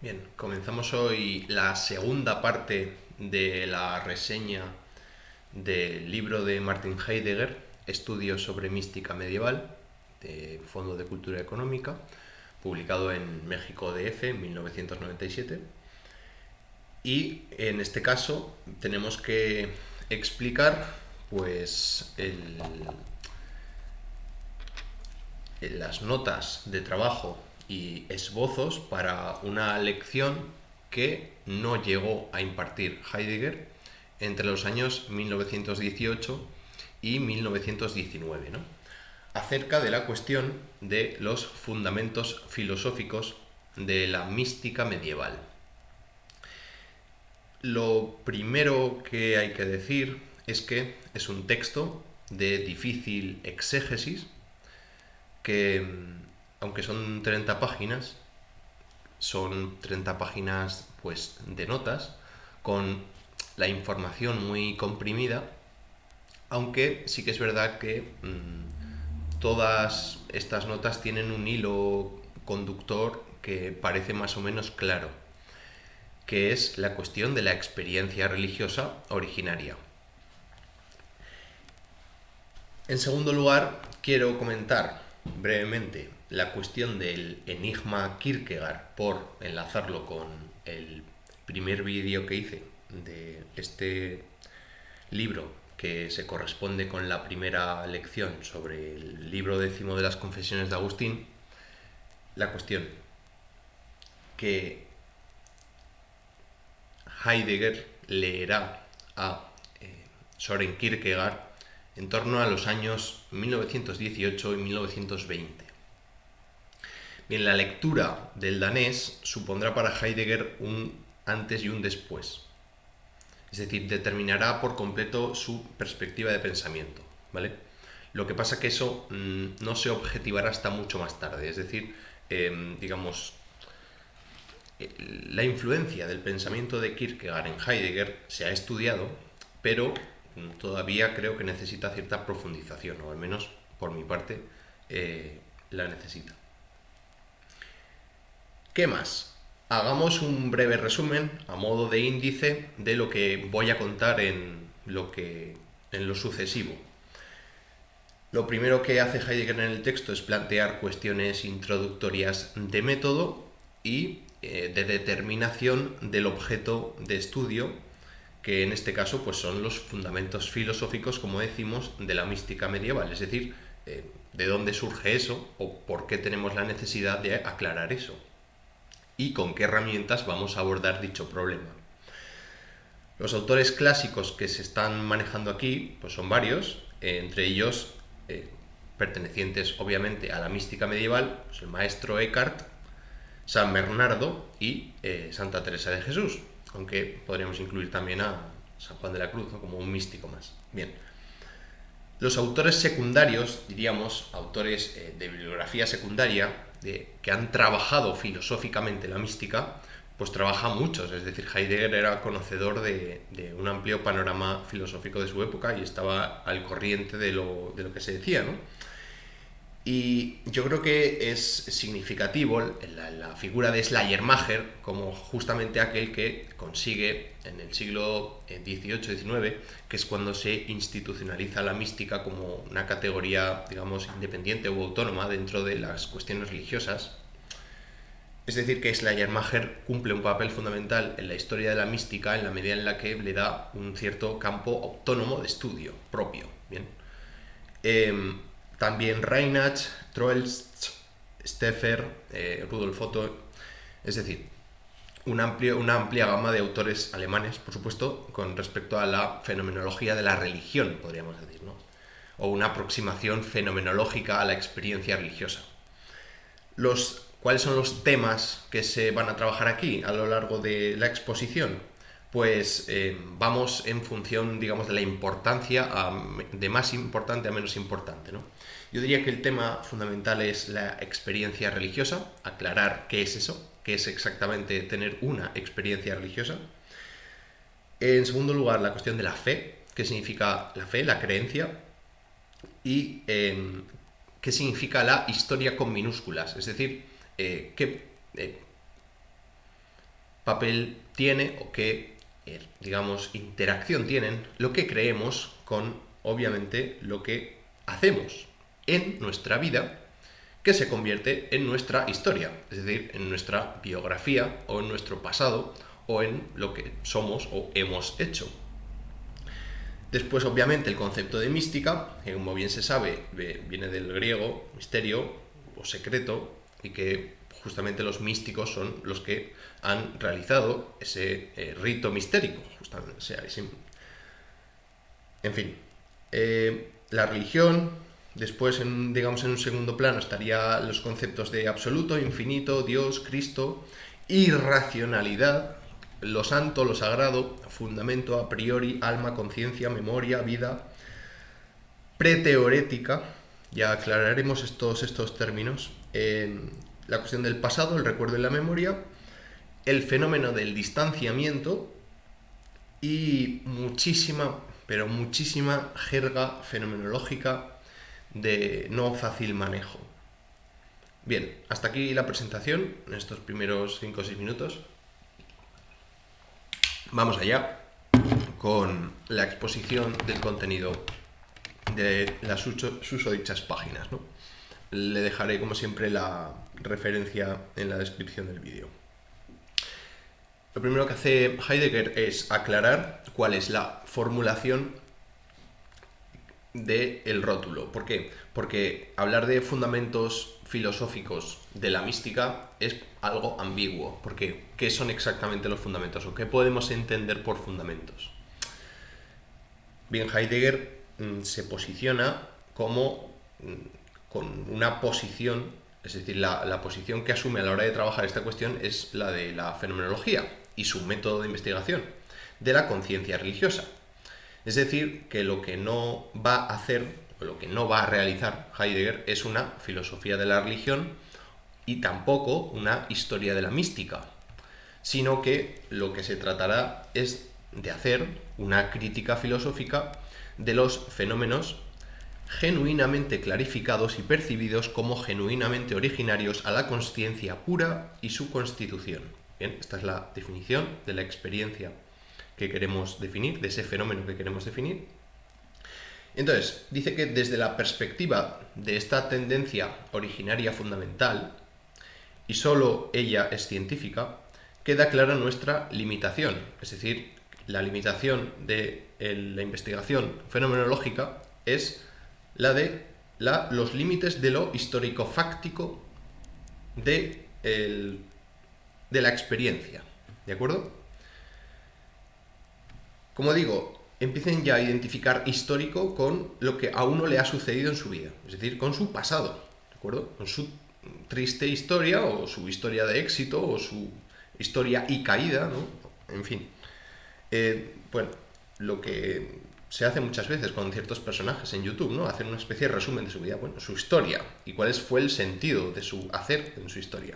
Bien, comenzamos hoy la segunda parte de la reseña del libro de Martin Heidegger, Estudios sobre mística medieval, de Fondo de Cultura Económica, publicado en México DF en 1997. Y en este caso tenemos que explicar pues las notas de trabajo y esbozos para una lección que no llegó a impartir Heidegger entre los años 1918 y 1919, ¿no? Acerca de la cuestión de los fundamentos filosóficos de la mística medieval. Lo primero que hay que decir es que es un texto de difícil exégesis que, aunque son 30 páginas, son 30 páginas pues de notas con la información muy comprimida, aunque sí que es verdad que todas estas notas tienen un hilo conductor que parece más o menos claro, que es la cuestión de la experiencia religiosa originaria. En segundo lugar, quiero comentar brevemente la cuestión del enigma Kierkegaard por enlazarlo con el primer vídeo que hice de este libro que se corresponde con la primera lección sobre el libro décimo de las Confesiones de Agustín. La cuestión que Heidegger leerá a Soren Kierkegaard en torno a los años 1918 y 1920. Bien, la lectura del danés supondrá para Heidegger un antes y un después. Es decir, determinará por completo su perspectiva de pensamiento, ¿vale? Lo que pasa es que eso no se objetivará hasta mucho más tarde. Es decir, digamos, la influencia del pensamiento de Kierkegaard en Heidegger se ha estudiado, pero todavía creo que necesita cierta profundización, o al menos por mi parte la necesita. ¿Qué más? Hagamos un breve resumen a modo de índice de lo que voy a contar en lo sucesivo. Lo primero que hace Heidegger en el texto es plantear cuestiones introductorias de método y de determinación del objeto de estudio, que en este caso pues son los fundamentos filosóficos, como decimos, de la mística medieval, es decir, de dónde surge eso o por qué tenemos la necesidad de aclarar eso y con qué herramientas vamos a abordar dicho problema. Los autores clásicos que se están manejando aquí pues son varios, entre ellos pertenecientes obviamente a la mística medieval, pues el maestro Eckhart, San Bernardo y Santa Teresa de Jesús, aunque podríamos incluir también a San Juan de la Cruz, ¿no?, como un místico más. Bien, los autores secundarios, diríamos, autores de bibliografía secundaria, que han trabajado filosóficamente la mística, pues trabajan muchos. Es decir, Heidegger era conocedor de un amplio panorama filosófico de su época y estaba al corriente de lo que se decía, ¿no? Y yo creo que es significativo la figura de Schleiermacher como justamente aquel que consigue en el siglo XVIII-XIX, que es cuando se institucionaliza la mística como una categoría, digamos, independiente o autónoma dentro de las cuestiones religiosas. Es decir, que Schleiermacher cumple un papel fundamental en la historia de la mística en la medida en la que le da un cierto campo autónomo de estudio propio. Bien. También Reinach, Troeltsch, Steffer, Rudolf Otto, es decir, una amplia gama de autores alemanes, por supuesto, con respecto a la fenomenología de la religión, podríamos decir, ¿no? O una aproximación fenomenológica a la experiencia religiosa. ¿Cuáles son los temas que se van a trabajar aquí a lo largo de la exposición? Pues vamos en función, digamos, de la importancia, de más importante a menos importante, ¿no? Yo diría que el tema fundamental es la experiencia religiosa, aclarar qué es eso, qué es exactamente tener una experiencia religiosa. En segundo lugar, la cuestión de la fe, qué significa la fe, la creencia, y qué significa la historia con minúsculas, es decir, papel tiene o qué, digamos, interacción tienen lo que creemos con, obviamente, lo que hacemos en nuestra vida, que se convierte en nuestra historia, es decir, en nuestra biografía o en nuestro pasado o en lo que somos o hemos hecho. Después, obviamente, el concepto de mística, que como bien se sabe, viene del griego misterio o secreto, y que justamente los místicos son los que han realizado ese rito mistérico. Justamente, o sea, en fin, la religión, después, digamos, en un segundo plano estarían los conceptos de absoluto, infinito, Dios, Cristo, irracionalidad, lo santo, lo sagrado, fundamento, a priori, alma, conciencia, memoria, vida, preteorética, ya aclararemos estos términos, la cuestión del pasado, el recuerdo y la memoria, el fenómeno del distanciamiento y muchísima, pero muchísima jerga fenomenológica de no fácil manejo. Bien, hasta aquí la presentación en estos primeros 5 o 6 minutos. Vamos allá con la exposición del contenido de las susodichas páginas, ¿no? Le dejaré, como siempre, la referencia en la descripción del vídeo. Lo primero que hace Heidegger es aclarar cuál es la formulación del rótulo. ¿Por qué? Porque hablar de fundamentos filosóficos de la mística es algo ambiguo. Porque ¿qué son exactamente los fundamentos? ¿O qué podemos entender por fundamentos? Bien, Heidegger se posiciona como con una posición, es decir, la posición que asume a la hora de trabajar esta cuestión es la de la fenomenología y su método de investigación de la conciencia religiosa. Es decir, que lo que no va a hacer, o lo que no va a realizar Heidegger es una filosofía de la religión y tampoco una historia de la mística, sino que lo que se tratará es de hacer una crítica filosófica de los fenómenos genuinamente clarificados y percibidos como genuinamente originarios a la consciencia pura y su constitución. Bien, esta es la definición de la experiencia que queremos definir, de ese fenómeno que queremos definir. Entonces, dice que desde la perspectiva de esta tendencia originaria fundamental, y solo ella es científica, queda clara nuestra limitación, es decir, la limitación de la investigación fenomenológica es la de los límites de lo histórico-fáctico de la experiencia, ¿de acuerdo? Como digo, empiecen ya a identificar histórico con lo que a uno le ha sucedido en su vida, es decir, con su pasado, ¿de acuerdo? Con su triste historia, o su historia de éxito, o su historia y caída, ¿no? En fin. Bueno, lo que se hace muchas veces con ciertos personajes en YouTube, ¿no? Hacer una especie de resumen de su vida, bueno, su historia, y cuál fue el sentido de su hacer en su historia.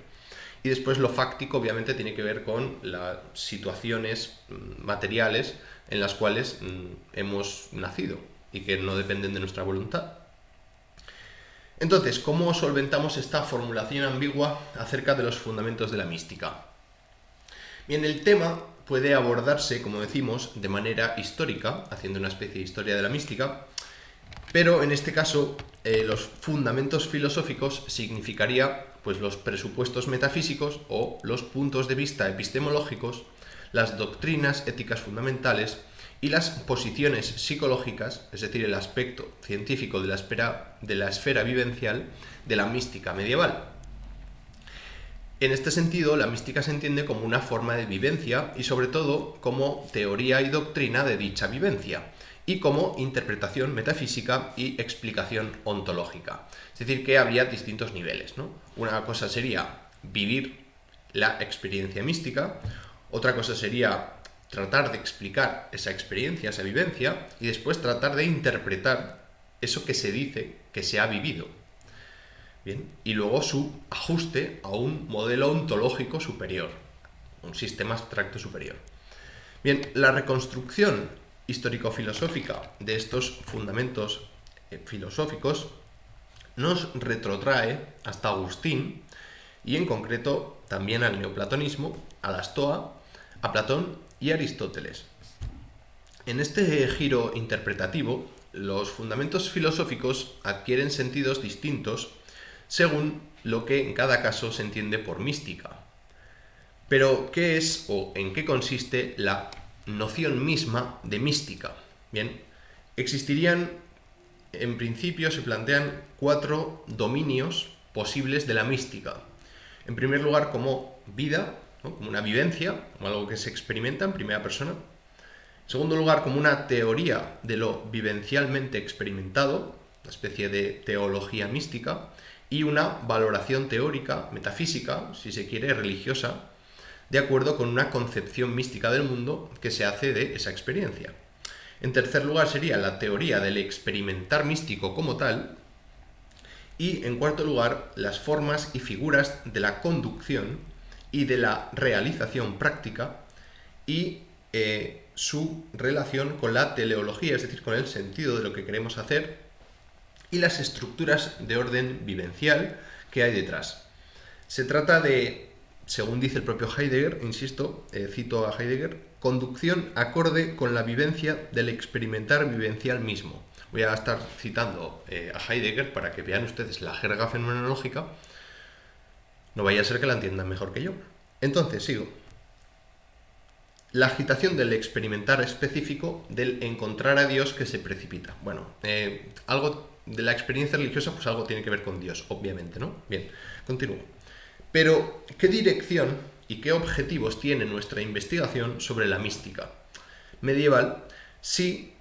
Y después lo fáctico, obviamente, tiene que ver con las situaciones materiales en las cuales hemos nacido y que no dependen de nuestra voluntad. Entonces, ¿cómo solventamos esta formulación ambigua acerca de los fundamentos de la mística? Bien, el tema puede abordarse, como decimos, de manera histórica, haciendo una especie de historia de la mística, pero en este caso los fundamentos filosóficos significaría pues los presupuestos metafísicos o los puntos de vista epistemológicos, las doctrinas éticas fundamentales y las posiciones psicológicas, es decir, el aspecto científico de la esfera vivencial de la mística medieval. En este sentido, la mística se entiende como una forma de vivencia y sobre todo como teoría y doctrina de dicha vivencia y como interpretación metafísica y explicación ontológica. Es decir, que habría distintos niveles, ¿no? Una cosa sería vivir la experiencia mística, otra cosa sería tratar de explicar esa experiencia, esa vivencia, y después tratar de interpretar eso que se dice que se ha vivido. Bien, y luego su ajuste a un modelo ontológico superior, un sistema abstracto superior. Bien, la reconstrucción histórico-filosófica de estos fundamentos filosóficos nos retrotrae hasta Agustín y en concreto también al neoplatonismo, a la Stoa a Platón y Aristóteles. En este giro interpretativo, los fundamentos filosóficos adquieren sentidos distintos según lo que en cada caso se entiende por mística. Pero, ¿qué es o en qué consiste la noción misma de mística? Bien, existirían, en principio se plantean 4 dominios posibles de la mística. En primer lugar, como vida, ¿no? Como una vivencia, como algo que se experimenta en primera persona. En segundo lugar, como una teoría de lo vivencialmente experimentado, una especie de teología mística, y una valoración teórica, metafísica, si se quiere, religiosa, de acuerdo con una concepción mística del mundo que se hace de esa experiencia. En tercer lugar sería la teoría del experimentar místico como tal. Y en cuarto lugar, las formas y figuras de la conducción y de la realización práctica y su relación con la teleología, es decir, con el sentido de lo que queremos hacer y las estructuras de orden vivencial que hay detrás. Se trata de, según dice el propio Heidegger, insisto, cito a Heidegger, conducción acorde con la vivencia del experimentar vivencial mismo. Voy a estar citando a Heidegger para que vean ustedes la jerga fenomenológica. No vaya a ser que la entiendan mejor que yo. Entonces, sigo. La agitación del experimentar específico del encontrar a Dios que se precipita. Bueno, algo de la experiencia religiosa, pues algo tiene que ver con Dios, obviamente, ¿no? Bien, continúo. Pero, ¿qué dirección y qué objetivos tiene nuestra investigación sobre la mística medieval si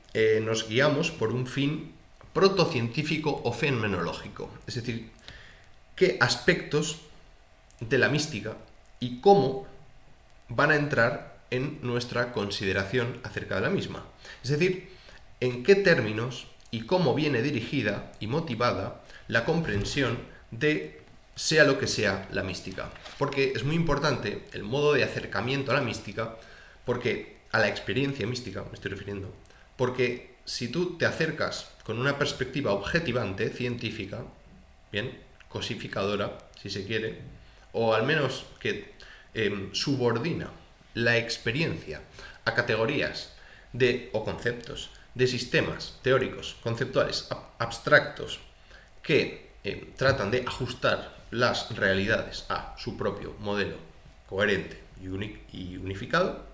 nos guiamos por un fin protocientífico o fenomenológico? Es decir, ¿qué aspectos de la mística y cómo van a entrar en nuestra consideración acerca de la misma? Es decir, en qué términos y cómo viene dirigida y motivada la comprensión de sea lo que sea la mística. Porque es muy importante el modo de acercamiento a la mística, porque a la experiencia mística me estoy refiriendo, porque si tú te acercas con una perspectiva objetivante, científica, bien, cosificadora, si se quiere, o al menos que subordina la experiencia a categorías o conceptos de sistemas teóricos, conceptuales, abstractos, que tratan de ajustar las realidades a su propio modelo coherente y unificado,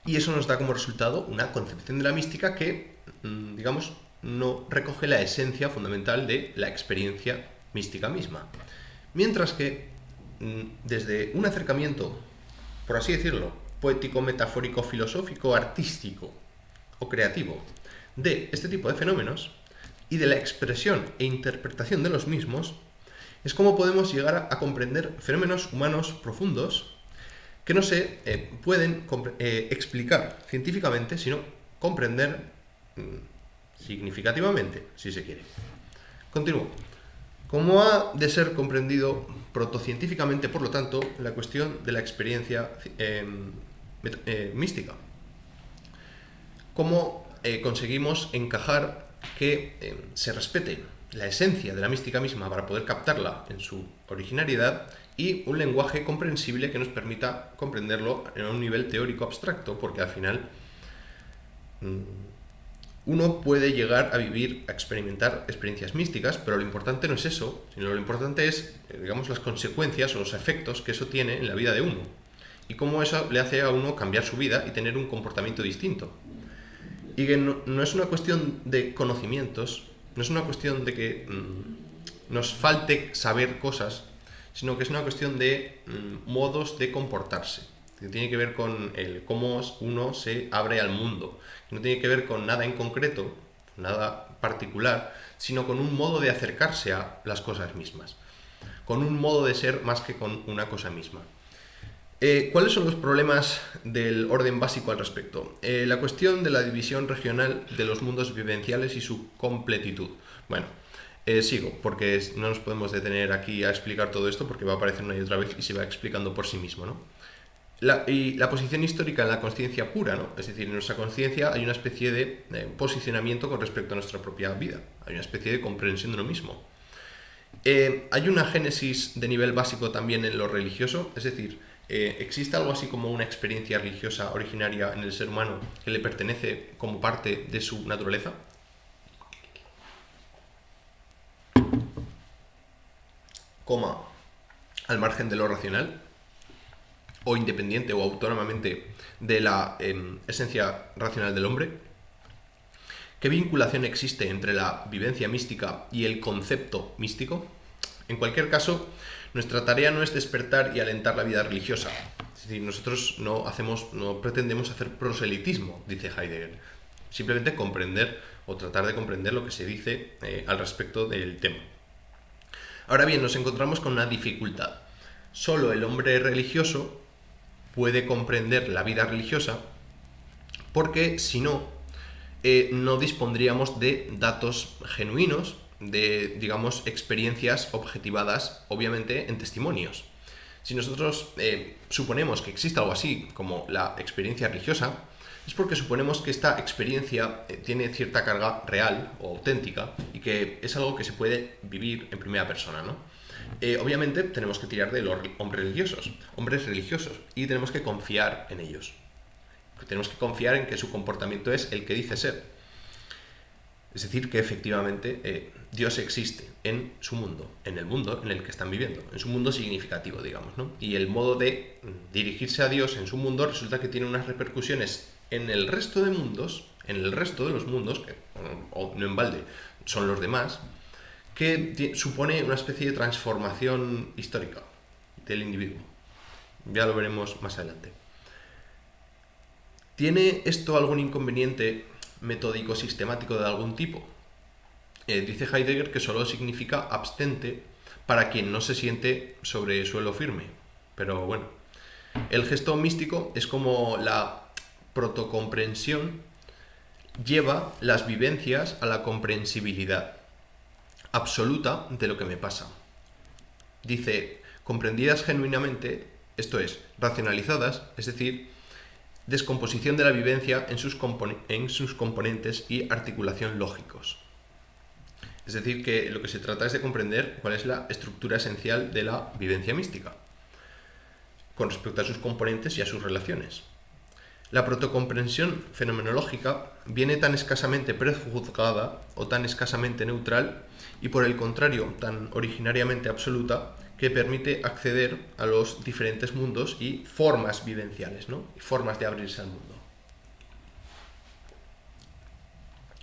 y eso nos da como resultado una concepción de la mística que, digamos, no recoge la esencia fundamental de la experiencia mística misma. Mientras que, desde un acercamiento, por así decirlo, poético, metafórico, filosófico, artístico o creativo de este tipo de fenómenos y de la expresión e interpretación de los mismos, es como podemos llegar a comprender fenómenos humanos profundos que no se pueden explicar científicamente, sino comprender significativamente, si se quiere. Continúo. Como ha de ser comprendido protocientíficamente, por lo tanto, la cuestión de la experiencia mística. ¿Cómo conseguimos encajar que se respete la esencia de la mística misma para poder captarla en su originariedad y un lenguaje comprensible que nos permita comprenderlo en un nivel teórico abstracto? Porque al final uno puede llegar a vivir, a experimentar experiencias místicas, pero lo importante no es eso, sino lo importante es, digamos, las consecuencias o los efectos que eso tiene en la vida de uno y cómo eso le hace a uno cambiar su vida y tener un comportamiento distinto. Y que no es una cuestión de conocimientos, no es una cuestión de que nos falte saber cosas, sino que es una cuestión de modos de comportarse, que tiene que ver con cómo uno se abre al mundo, que no tiene que ver con nada en concreto, nada particular, sino con un modo de acercarse a las cosas mismas, con un modo de ser más que con una cosa misma. ¿Cuáles son los problemas del orden básico al respecto? La cuestión de la división regional de los mundos vivenciales y su completitud. Bueno, sigo, porque no nos podemos detener aquí a explicar todo esto, porque va a aparecer una y otra vez y se va explicando por sí mismo, ¿no? Y la posición histórica en la consciencia pura, ¿no? Es decir, en nuestra consciencia hay una especie de posicionamiento con respecto a nuestra propia vida, hay una especie de comprensión de lo mismo. Hay una génesis de nivel básico también en lo religioso, es decir, ¿existe algo así como una experiencia religiosa originaria en el ser humano que le pertenece como parte de su naturaleza? Coma, al margen de lo racional, o independiente o autónomamente de la esencia racional del hombre. ¿Qué vinculación existe entre la vivencia mística y el concepto místico? En cualquier caso, nuestra tarea no es despertar y alentar la vida religiosa. Es decir, nosotros no pretendemos hacer proselitismo, dice Heidegger. Simplemente comprender o tratar de comprender lo que se dice al respecto del tema. Ahora bien, nos encontramos con una dificultad. Solo el hombre religioso puede comprender la vida religiosa porque si no, no dispondríamos de datos genuinos, de, digamos, experiencias objetivadas, obviamente, en testimonios. Si nosotros suponemos que existe algo así como la experiencia religiosa, es porque suponemos que esta experiencia tiene cierta carga real o auténtica y que es algo que se puede vivir en primera persona, ¿no? Obviamente tenemos que tirar de los hombres religiosos, y tenemos que confiar en ellos. Tenemos que confiar en que su comportamiento es el que dice ser. Es decir, que efectivamente Dios existe en su mundo, en el mundo en el que están viviendo, en su mundo significativo, digamos, ¿no? Y el modo de dirigirse a Dios en su mundo resulta que tiene unas repercusiones en el resto de mundos, en el resto de los mundos, que no en balde son los demás, que supone una especie de transformación histórica del individuo. Ya lo veremos más adelante. ¿Tiene esto algún inconveniente metódico sistemático de algún tipo? Dice Heidegger que solo significa abstente para quien no se siente sobre suelo firme. Pero bueno, el gesto místico es como la protocomprensión lleva las vivencias a la comprensibilidad absoluta de lo que me pasa. Dice, comprendidas genuinamente, esto es, racionalizadas, es decir, descomposición de la vivencia en sus componentes y articulación lógicos. Es decir, que lo que se trata es de comprender cuál es la estructura esencial de la vivencia mística, con respecto a sus componentes y a sus relaciones. La protocomprensión fenomenológica viene tan escasamente prejuzgada o tan escasamente neutral y por el contrario tan originariamente absoluta que permite acceder a los diferentes mundos y formas vivenciales, ¿no? Y formas de abrirse al mundo.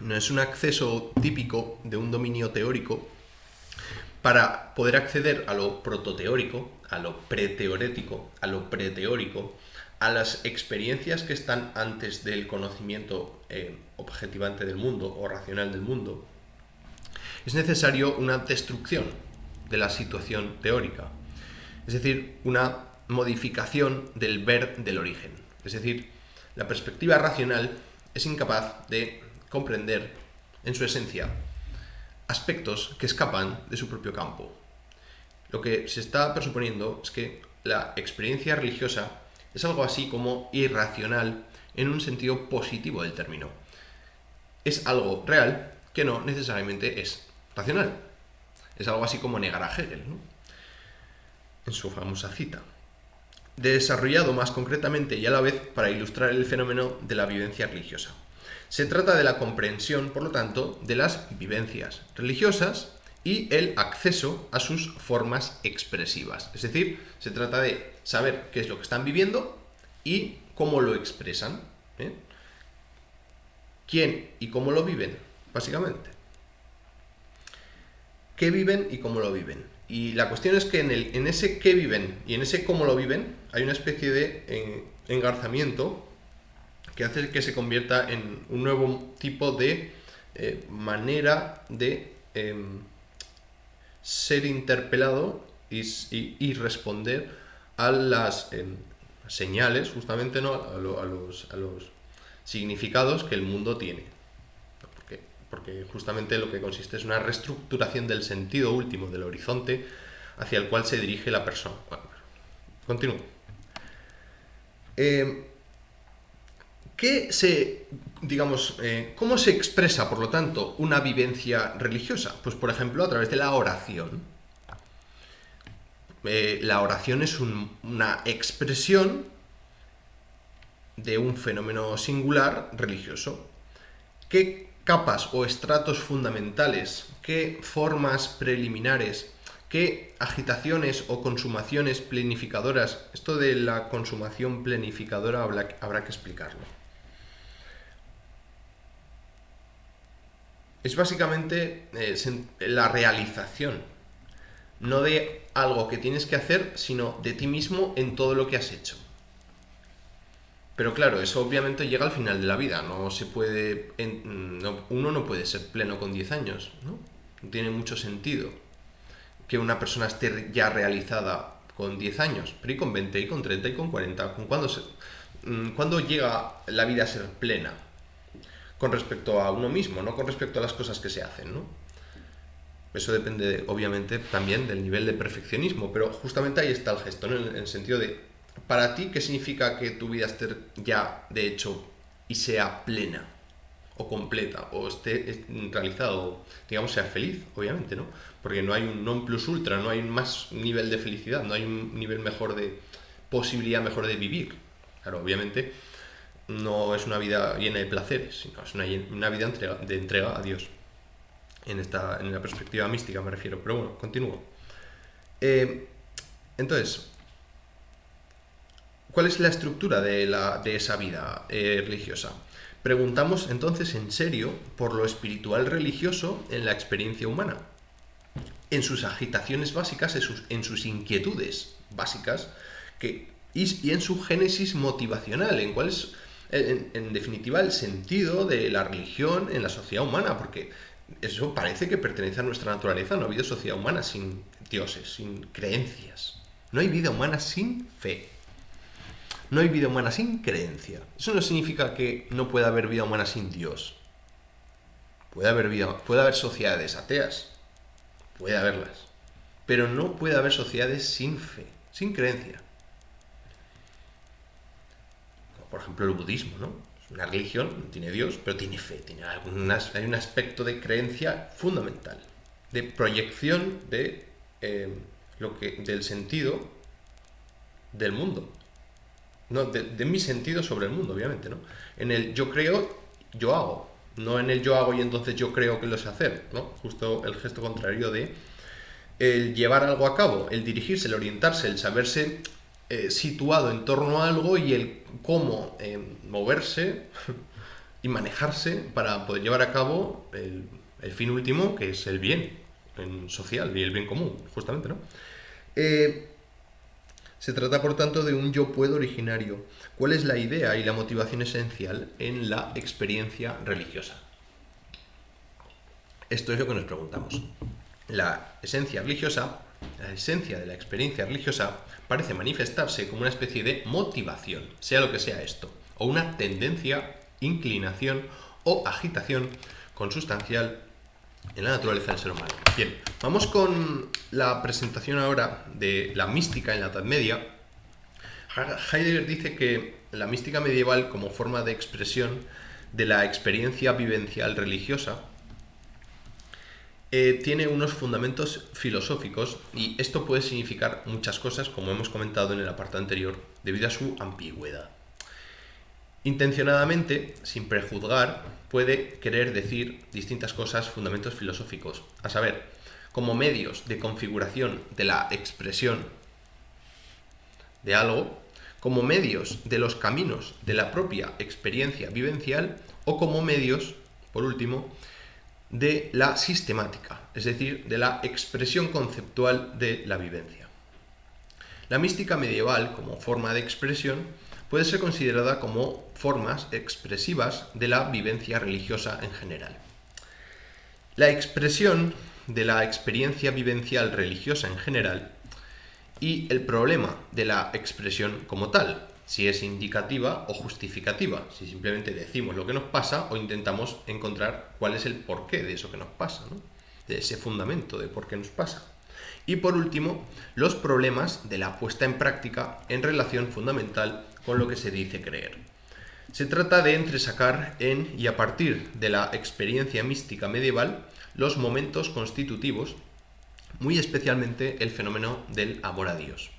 No es un acceso típico de un dominio teórico para poder acceder a lo prototeórico, a lo preteorético, a lo preteórico, a las experiencias que están antes del conocimiento objetivante del mundo o racional del mundo. Es necesario una destrucción de la situación teórica, es decir, una modificación del ver del origen. Es decir, la perspectiva racional es incapaz de comprender en su esencia aspectos que escapan de su propio campo. Lo que se está presuponiendo es que la experiencia religiosa es algo así como irracional en un sentido positivo del término. Es algo real que no necesariamente es racional. Es algo así como negar a Hegel, ¿no? En su famosa cita. Desarrollado más concretamente y a la vez para ilustrar el fenómeno de la vivencia religiosa. Se trata de la comprensión, por lo tanto, de las vivencias religiosas y el acceso a sus formas expresivas. Es decir, se trata de saber qué es lo que están viviendo y cómo lo expresan. ¿Quién y cómo lo viven? Básicamente. ¿Qué viven y cómo lo viven? Y la cuestión es que en ese qué viven y en ese cómo lo viven hay una especie de engarzamiento que hace que se convierta en un nuevo tipo de manera de ser interpelado y responder a las señales, justamente, ¿no? a los significados que el mundo tiene. Porque justamente lo que consiste es una reestructuración del sentido último del horizonte hacia el cual se dirige la persona. Bueno, continúo. ¿Cómo se expresa, por lo tanto, una vivencia religiosa? Pues, por ejemplo, a través de la oración. La oración es una expresión de un fenómeno singular religioso. ¿Qué capas o estratos fundamentales, qué formas preliminares, qué agitaciones o consumaciones planificadoras? Esto de la consumación planificadora habrá que explicarlo. Es básicamente la realización, no de algo que tienes que hacer, sino de ti mismo en todo lo que has hecho. Pero claro, eso obviamente llega al final de la vida, no se puede, uno no puede ser pleno con 10 años, ¿no? No tiene mucho sentido que una persona esté ya realizada con 10 años, pero y con 20, y con 30, y con 40, ¿cuándo llega la vida a ser plena? Con respecto a uno mismo, no con respecto a las cosas que se hacen, ¿no? Eso depende, obviamente, también del nivel de perfeccionismo, pero justamente ahí está el gesto, ¿no? En el sentido de, para ti, ¿qué significa que tu vida esté ya, de hecho, y sea plena, o completa, o esté realizado, digamos, sea feliz, obviamente, ¿no? Porque no hay un non plus ultra, no hay un más nivel de felicidad, no hay un nivel mejor de posibilidad mejor de vivir. Claro, obviamente, no es una vida llena de placeres, sino es una vida de entrega a Dios. En la perspectiva mística me refiero, pero bueno, continúo. Entonces, ¿cuál es la estructura de esa vida religiosa? Preguntamos entonces en serio por lo espiritual religioso en la experiencia humana, en sus agitaciones básicas, en sus inquietudes básicas, y en su génesis motivacional, en cuál es, en definitiva, el sentido de la religión en la sociedad humana, porque eso parece que pertenece a nuestra naturaleza. No ha habido sociedad humana sin dioses, sin creencias. No hay vida humana sin fe. No hay vida humana sin creencia. Eso no significa que no pueda haber vida humana sin Dios. Puede haber sociedades ateas. Puede haberlas. Pero no puede haber sociedades sin fe, sin creencia. Como por ejemplo el budismo, ¿no? Es una religión, no tiene Dios, pero tiene fe. Hay un aspecto de creencia fundamental. De proyección del sentido del mundo. No, de mi sentido sobre el mundo, obviamente, ¿no? En el yo creo, yo hago. No en el yo hago y entonces yo creo que lo sé hacer, ¿no? Justo el gesto contrario de el llevar algo a cabo, el dirigirse, el orientarse, el saberse situado en torno a algo y el cómo moverse y manejarse para poder llevar a cabo el fin último, que es el bien social y el bien común, justamente, ¿no? Se trata, por tanto, de un yo puedo originario. ¿Cuál es la idea y la motivación esencial en la experiencia religiosa? Esto es lo que nos preguntamos. La esencia religiosa, la esencia de la experiencia religiosa, parece manifestarse como una especie de motivación, sea lo que sea esto, o una tendencia, inclinación o agitación consustancial en la naturaleza del ser humano. Bien, vamos con la presentación ahora de la mística en la Edad Media. Heidegger dice que la mística medieval, como forma de expresión de la experiencia vivencial religiosa, tiene unos fundamentos filosóficos, y esto puede significar muchas cosas, como hemos comentado en el apartado anterior, debido a su ambigüedad. Intencionadamente, sin prejuzgar, puede querer decir distintas cosas, fundamentos filosóficos, a saber, como medios de configuración de la expresión de algo, como medios de los caminos de la propia experiencia vivencial, o como medios, por último, de la sistemática, es decir, de la expresión conceptual de la vivencia. La mística medieval, como forma de expresión, puede ser considerada como formas expresivas de la vivencia religiosa en general. La expresión de la experiencia vivencial religiosa en general y el problema de la expresión como tal, si es indicativa o justificativa, si simplemente decimos lo que nos pasa o intentamos encontrar cuál es el porqué de eso que nos pasa, ¿no? De ese fundamento de por qué nos pasa. Y por último, los problemas de la puesta en práctica en relación fundamental con lo que se dice creer. Se trata de entresacar en y a partir de la experiencia mística medieval los momentos constitutivos muy especialmente el fenómeno del amor a Dios.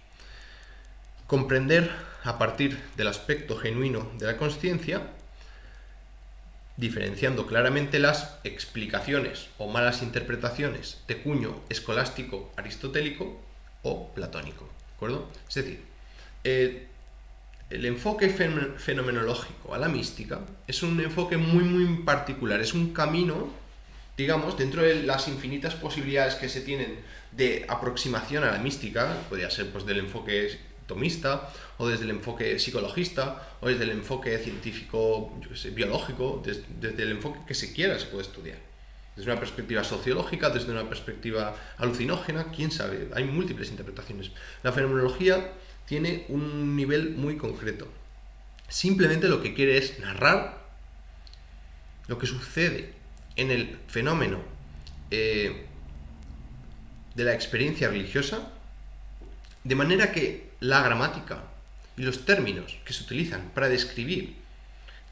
Comprender a partir del aspecto genuino de la consciencia, diferenciando claramente las explicaciones o malas interpretaciones de cuño escolástico, aristotélico o platónico, ¿de acuerdo? Es decir, el enfoque fenomenológico a la mística es un enfoque muy particular, es un camino, digamos, dentro de las infinitas posibilidades que se tienen de aproximación a la mística, podría ser pues del enfoque tomista, o desde el enfoque psicologista, o desde el enfoque científico, biológico, desde el enfoque que se quiera se puede estudiar. Desde una perspectiva sociológica, desde una perspectiva alucinógena, quién sabe, hay múltiples interpretaciones. La fenomenología tiene un nivel muy concreto. Simplemente lo que quiere es narrar lo que sucede en el fenómeno de la experiencia religiosa, de manera que la gramática y los términos que se utilizan para describir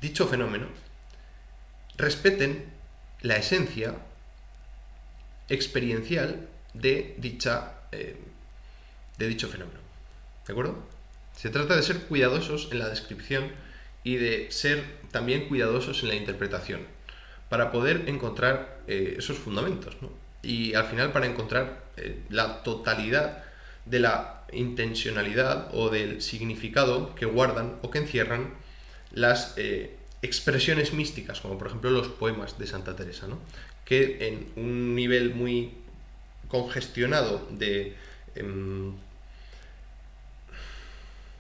dicho fenómeno respeten la esencia experiencial de dicho fenómeno. ¿De acuerdo? Se trata de ser cuidadosos en la descripción y de ser también cuidadosos en la interpretación para poder encontrar esos fundamentos, ¿no? Y al final para encontrar la totalidad de la intencionalidad o del significado que guardan o que encierran las expresiones místicas, como por ejemplo los poemas de Santa Teresa, ¿no? Que en un nivel muy congestionado de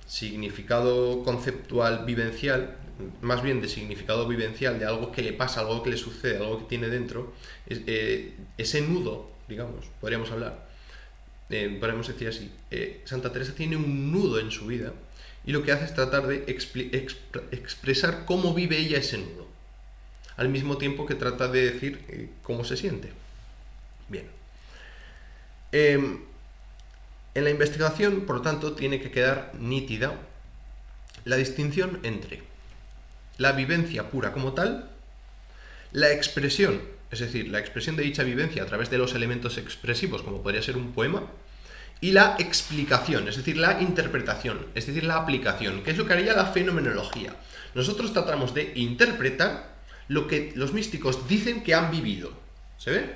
significado conceptual vivencial, más bien de significado vivencial, de algo que le pasa, algo que le sucede, algo que tiene dentro, ese nudo, digamos, podríamos decir así, Santa Teresa tiene un nudo en su vida y lo que hace es tratar de expresar cómo vive ella ese nudo, al mismo tiempo que trata de decir cómo se siente. Bien. En la investigación, por lo tanto, tiene que quedar nítida la distinción entre la vivencia pura como tal, la expresión, es decir, la expresión de dicha vivencia a través de los elementos expresivos, como podría ser un poema, y la explicación, es decir, la interpretación, es decir, la aplicación, que es lo que haría la fenomenología. Nosotros tratamos de interpretar lo que los místicos dicen que han vivido. ¿Se ve?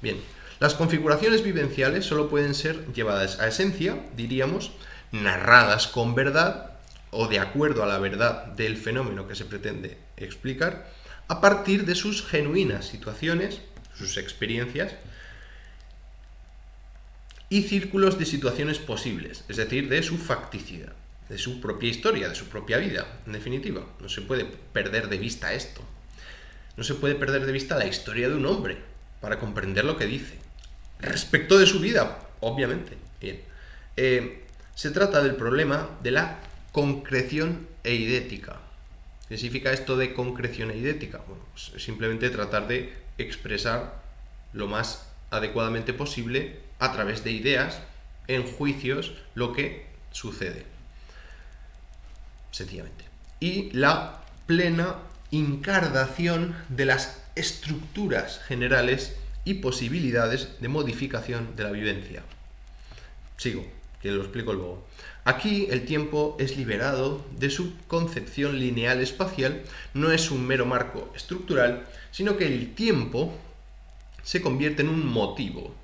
Bien. Las configuraciones vivenciales solo pueden ser llevadas a esencia, diríamos, narradas con verdad o de acuerdo a la verdad del fenómeno que se pretende explicar, a partir de sus genuinas situaciones, sus experiencias y círculos de situaciones posibles, es decir, de su facticidad, de su propia historia, de su propia vida, en definitiva. No se puede perder de vista esto. No se puede perder de vista la historia de un hombre para comprender lo que dice. Respecto de su vida, obviamente. Bien. Se trata del problema de la concreción eidética. ¿Qué significa esto de concreción eidética? Bueno, pues simplemente tratar de expresar lo más adecuadamente posible a través de ideas, en juicios, lo que sucede. Sencillamente. Y la plena encarnación de las estructuras generales y posibilidades de modificación de la vivencia. Sigo, que lo explico luego. Aquí el tiempo es liberado de su concepción lineal espacial, no es un mero marco estructural, sino que el tiempo se convierte en un motivo.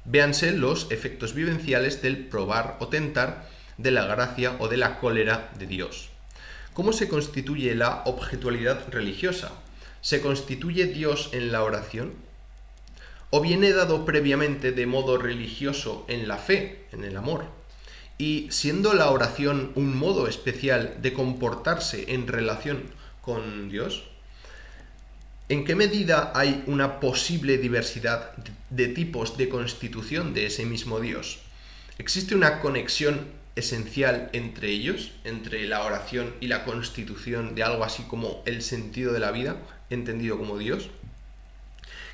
Véanse los efectos vivenciales del probar o tentar, de la gracia o de la cólera de Dios. ¿Cómo se constituye la objetualidad religiosa? ¿Se constituye Dios en la oración? ¿O viene dado previamente de modo religioso en la fe, en el amor? Y siendo la oración un modo especial de comportarse en relación con Dios, ¿en qué medida hay una posible diversidad de tipos de constitución de ese mismo Dios? ¿Existe una conexión esencial entre ellos, entre la oración y la constitución de algo así como el sentido de la vida, entendido como Dios?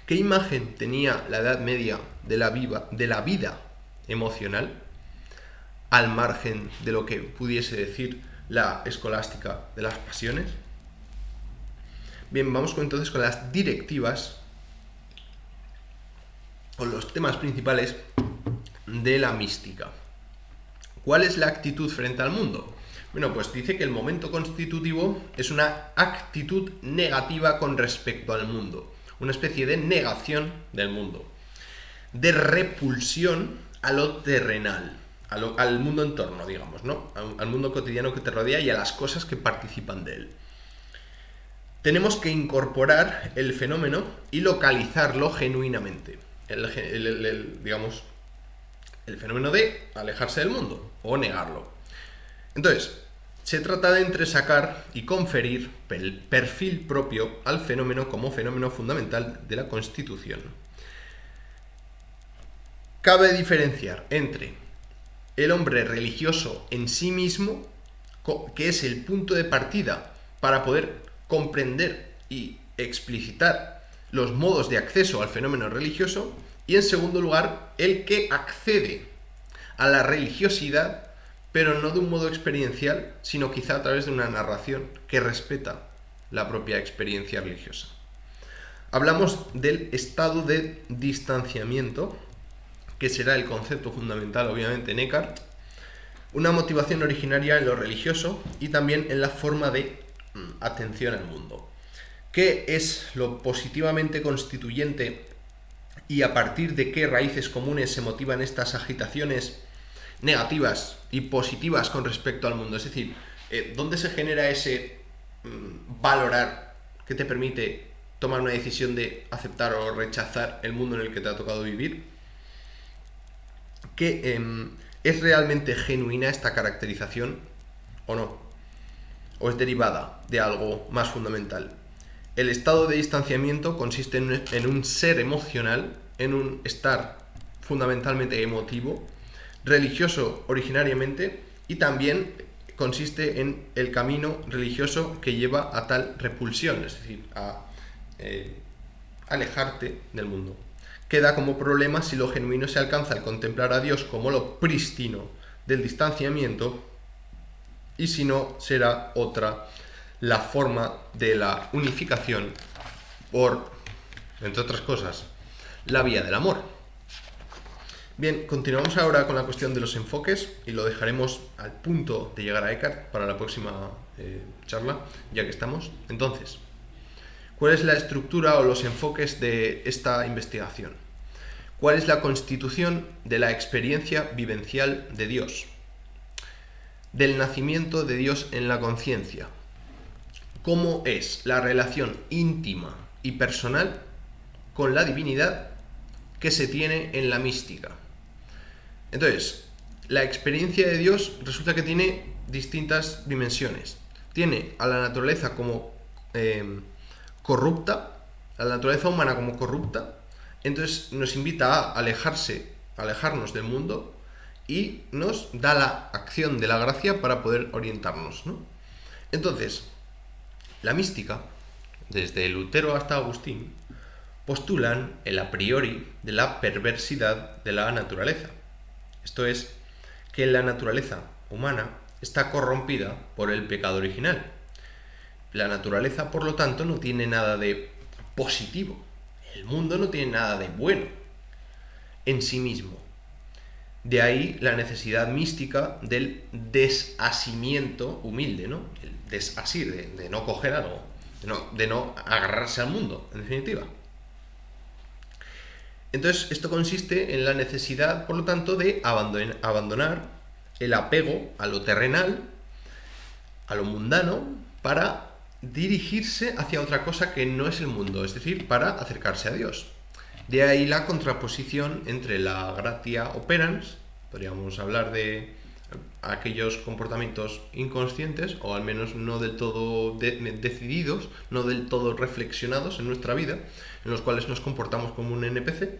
¿Qué imagen tenía la Edad Media de la vida emocional, al margen de lo que pudiese decir la escolástica de las pasiones? Bien, vamos entonces con las directivas, con los temas principales de la mística. ¿Cuál es la actitud frente al mundo? Bueno, pues dice que el momento constitutivo es una actitud negativa con respecto al mundo, una especie de negación del mundo, de repulsión a lo terrenal, al mundo en torno, digamos, ¿no? Al mundo cotidiano que te rodea y a las cosas que participan de él. Tenemos que incorporar el fenómeno y localizarlo genuinamente. Digamos, el fenómeno de alejarse del mundo o negarlo. Entonces, se trata de entresacar y conferir el perfil propio al fenómeno como fenómeno fundamental de la Constitución. Cabe diferenciar entre el hombre religioso en sí mismo, que es el punto de partida para poder comprender y explicitar los modos de acceso al fenómeno religioso, y en segundo lugar, el que accede a la religiosidad, pero no de un modo experiencial, sino quizá a través de una narración que respeta la propia experiencia religiosa. Hablamos del estado de distanciamiento, que será el concepto fundamental, obviamente, en Eckhart, una motivación originaria en lo religioso y también en la forma de atención al mundo. ¿Qué es lo positivamente constituyente y a partir de qué raíces comunes se motivan estas agitaciones negativas y positivas con respecto al mundo? Es decir, ¿dónde se genera ese valorar que te permite tomar una decisión de aceptar o rechazar el mundo en el que te ha tocado vivir? ¿Que es realmente genuina esta caracterización o no? ¿O es derivada de algo más fundamental? El estado de distanciamiento consiste en un ser emocional, en un estar fundamentalmente emotivo, religioso originariamente, y también consiste en el camino religioso que lleva a tal repulsión, es decir, a alejarte del mundo. Queda como problema si lo genuino se alcanza al contemplar a Dios como lo prístino del distanciamiento, y si no, será otra la forma de la unificación por, entre otras cosas, la vía del amor. Bien, continuamos ahora con la cuestión de los enfoques y lo dejaremos al punto de llegar a Eckhart para la próxima charla, ya que estamos. Entonces, ¿cuál es la estructura o los enfoques de esta investigación? ¿Cuál es la constitución de la experiencia vivencial de Dios? Del nacimiento de Dios en la conciencia. ¿Cómo es la relación íntima y personal con la divinidad que se tiene en la mística? Entonces, la experiencia de Dios resulta que tiene distintas dimensiones. Tiene a la naturaleza como corrupta, a la naturaleza humana como corrupta, entonces nos invita a alejarnos del mundo y nos da la acción de la gracia para poder orientarnos, ¿no? Entonces, la mística, desde Lutero hasta Agustín, postulan el a priori de la perversidad de la naturaleza. Esto es, que la naturaleza humana está corrompida por el pecado original. La naturaleza, por lo tanto, no tiene nada de positivo. El mundo no tiene nada de bueno en sí mismo. De ahí la necesidad mística del desasimiento humilde, ¿no? El desasir, de no coger algo, de no agarrarse al mundo, en definitiva. Entonces, esto consiste en la necesidad, por lo tanto, de abandonar el apego a lo terrenal, a lo mundano, para dirigirse hacia otra cosa que no es el mundo, es decir, para acercarse a Dios. De ahí la contraposición entre la gratia operans, podríamos hablar de aquellos comportamientos inconscientes, o al menos no del todo decididos, no del todo reflexionados en nuestra vida, en los cuales nos comportamos como un NPC,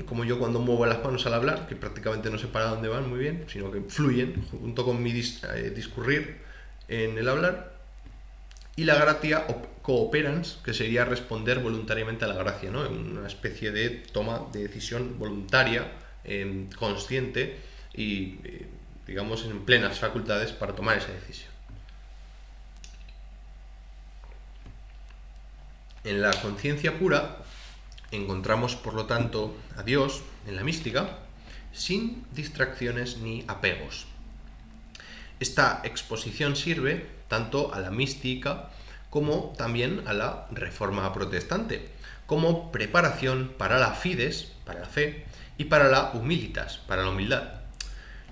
como yo cuando muevo las manos al hablar, que prácticamente no sé para dónde van muy bien, sino que fluyen junto con mi discurrir en el hablar. Y la gratia cooperans, que sería responder voluntariamente a la gracia, ¿no? Una especie de toma de decisión voluntaria, consciente y, digamos, en plenas facultades para tomar esa decisión. En la conciencia pura encontramos, por lo tanto, a Dios en la mística, sin distracciones ni apegos. Esta exposición sirve tanto a la mística como también a la Reforma protestante, como preparación para la fides, para la fe, y para la humilitas, para la humildad.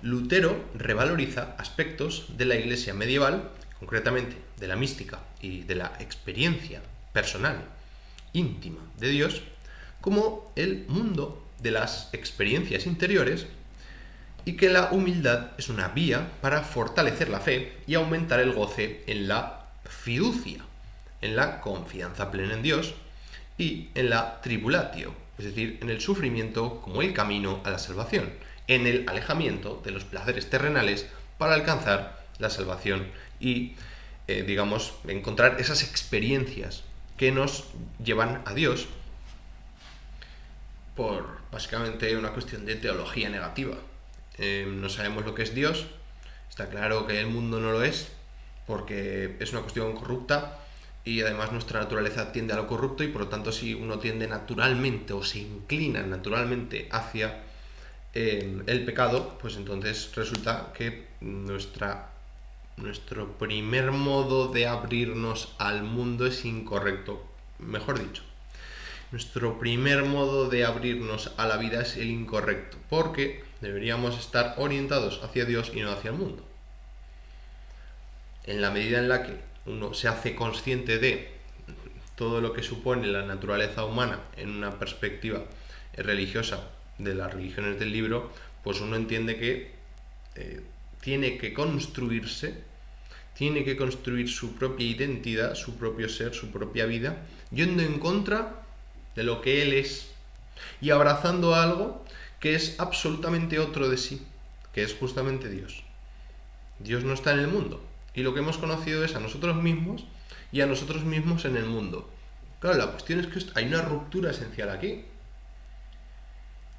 Lutero revaloriza aspectos de la Iglesia medieval, concretamente de la mística y de la experiencia personal, íntima de Dios, como el mundo de las experiencias interiores, y que la humildad es una vía para fortalecer la fe y aumentar el goce en la fiducia, en la confianza plena en Dios, y en la tribulatio, es decir, en el sufrimiento como el camino a la salvación, en el alejamiento de los placeres terrenales para alcanzar la salvación y, encontrar esas experiencias que nos llevan a Dios por básicamente una cuestión de teología negativa. No sabemos lo que es Dios, está claro que el mundo no lo es, porque es una cuestión corrupta y además nuestra naturaleza tiende a lo corrupto, y por lo tanto si uno tiende naturalmente o se inclina naturalmente hacia el pecado, pues entonces resulta que nuestro primer modo de abrirnos al mundo es incorrecto. Mejor dicho, nuestro primer modo de abrirnos a la vida es el incorrecto, porque deberíamos estar orientados hacia Dios y no hacia el mundo. En la medida en la que uno se hace consciente de todo lo que supone la naturaleza humana en una perspectiva religiosa de las religiones del libro, pues uno entiende que tiene que construir su propia identidad, su propio ser, su propia vida, yendo en contra de lo que él es y abrazando algo que es absolutamente otro de sí, que es justamente Dios. Dios no está en el mundo, y lo que hemos conocido es a nosotros mismos y a nosotros mismos en el mundo. Claro, la cuestión es que hay una ruptura esencial aquí,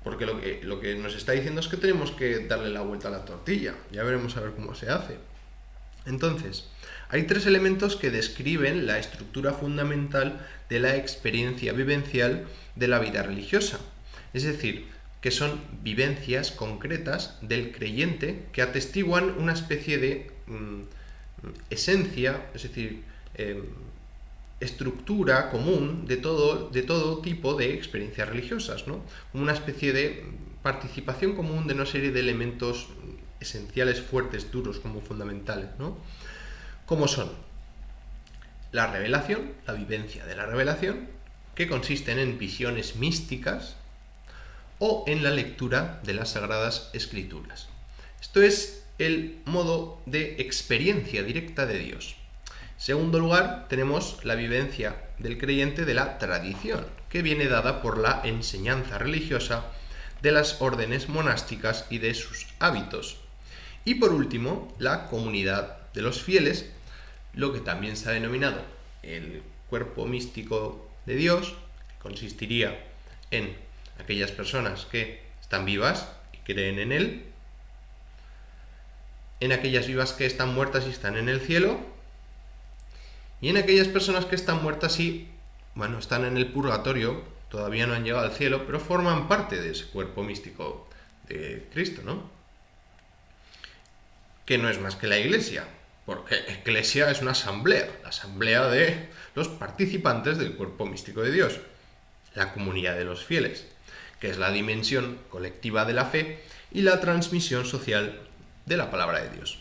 porque lo que nos está diciendo es que tenemos que darle la vuelta a la tortilla. Ya veremos a ver cómo se hace. Entonces, hay 3 elementos que describen la estructura fundamental de la experiencia vivencial de la vida religiosa. Es decir, que son vivencias concretas del creyente que atestiguan una especie de esencia, es decir, estructura común de todo tipo de experiencias religiosas, ¿no? Una especie de participación común de una serie de elementos esenciales, fuertes, duros, como fundamentales, ¿no? Como son la revelación, la vivencia de la revelación, que consisten en visiones místicas o en la lectura de las Sagradas Escrituras. Esto es el modo de experiencia directa de Dios. En segundo lugar, tenemos la vivencia del creyente de la tradición, que viene dada por la enseñanza religiosa de las órdenes monásticas y de sus hábitos. Y por último, la comunidad de los fieles, lo que también se ha denominado el cuerpo místico de Dios, que consistiría en aquellas personas que están vivas y creen en Él, en aquellas vivas que están muertas y están en el cielo, y en aquellas personas que están muertas y, están en el purgatorio, todavía no han llegado al cielo, pero forman parte de ese cuerpo místico de Cristo, ¿no? Que no es más que la Iglesia, porque Iglesia es una asamblea, la asamblea de los participantes del cuerpo místico de Dios, la comunidad de los fieles, que es la dimensión colectiva de la fe y la transmisión social de la palabra de Dios.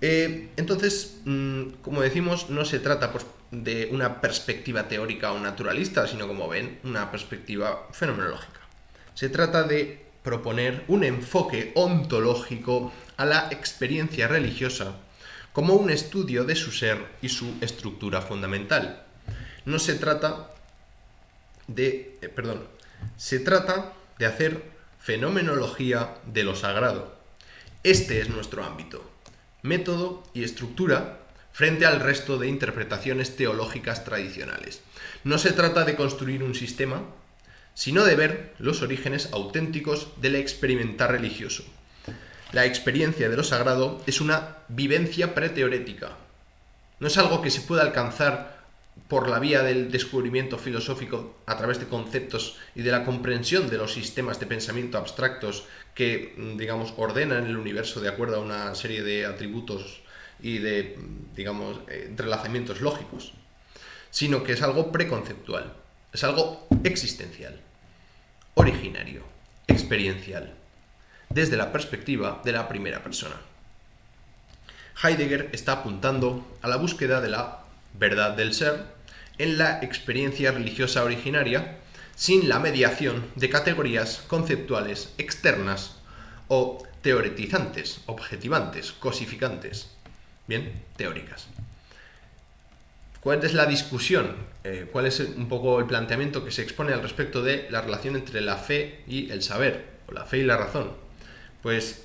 Entonces, como decimos, no se trata de una perspectiva teórica o naturalista, sino, como ven, una perspectiva fenomenológica. Se trata de proponer un enfoque ontológico a la experiencia religiosa como un estudio de su ser y su estructura fundamental. Se trata de hacer fenomenología de lo sagrado. Este es nuestro ámbito, método y estructura frente al resto de interpretaciones teológicas tradicionales. No se trata de construir un sistema, sino de ver los orígenes auténticos del experimentar religioso. La experiencia de lo sagrado es una vivencia preteorética. No es algo que se pueda alcanzar por la vía del descubrimiento filosófico a través de conceptos y de la comprensión de los sistemas de pensamiento abstractos que, digamos, ordenan el universo de acuerdo a una serie de atributos y de, digamos, entrelazamientos lógicos, sino que es algo preconceptual, es algo existencial, originario, experiencial, desde la perspectiva de la primera persona. Heidegger está apuntando a la búsqueda de la verdad del ser en la experiencia religiosa originaria, sin la mediación de categorías conceptuales externas o teoretizantes, objetivantes, cosificantes, bien, teóricas. ¿Cuál es la discusión? ¿Cuál es un poco el planteamiento que se expone al respecto de la relación entre la fe y el saber, o la fe y la razón? Pues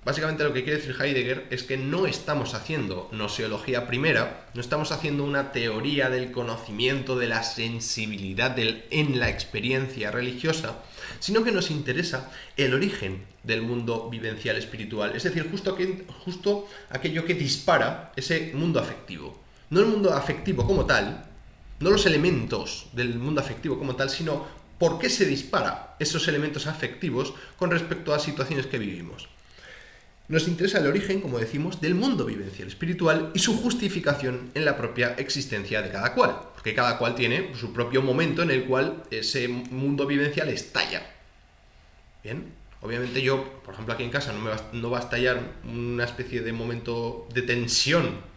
básicamente lo que quiere decir Heidegger es que no estamos haciendo gnoseología primera, no estamos haciendo una teoría del conocimiento, de la sensibilidad en la experiencia religiosa, sino que nos interesa el origen del mundo vivencial espiritual, es decir, justo aquello que dispara ese mundo afectivo. No el mundo afectivo como tal, no los elementos del mundo afectivo como tal, sino por qué se dispara esos elementos afectivos con respecto a situaciones que vivimos. Nos interesa el origen, como decimos, del mundo vivencial espiritual y su justificación en la propia existencia de cada cual, porque cada cual tiene su propio momento en el cual ese mundo vivencial estalla. Bien, obviamente yo, por ejemplo, aquí en casa no va a estallar una especie de momento de tensión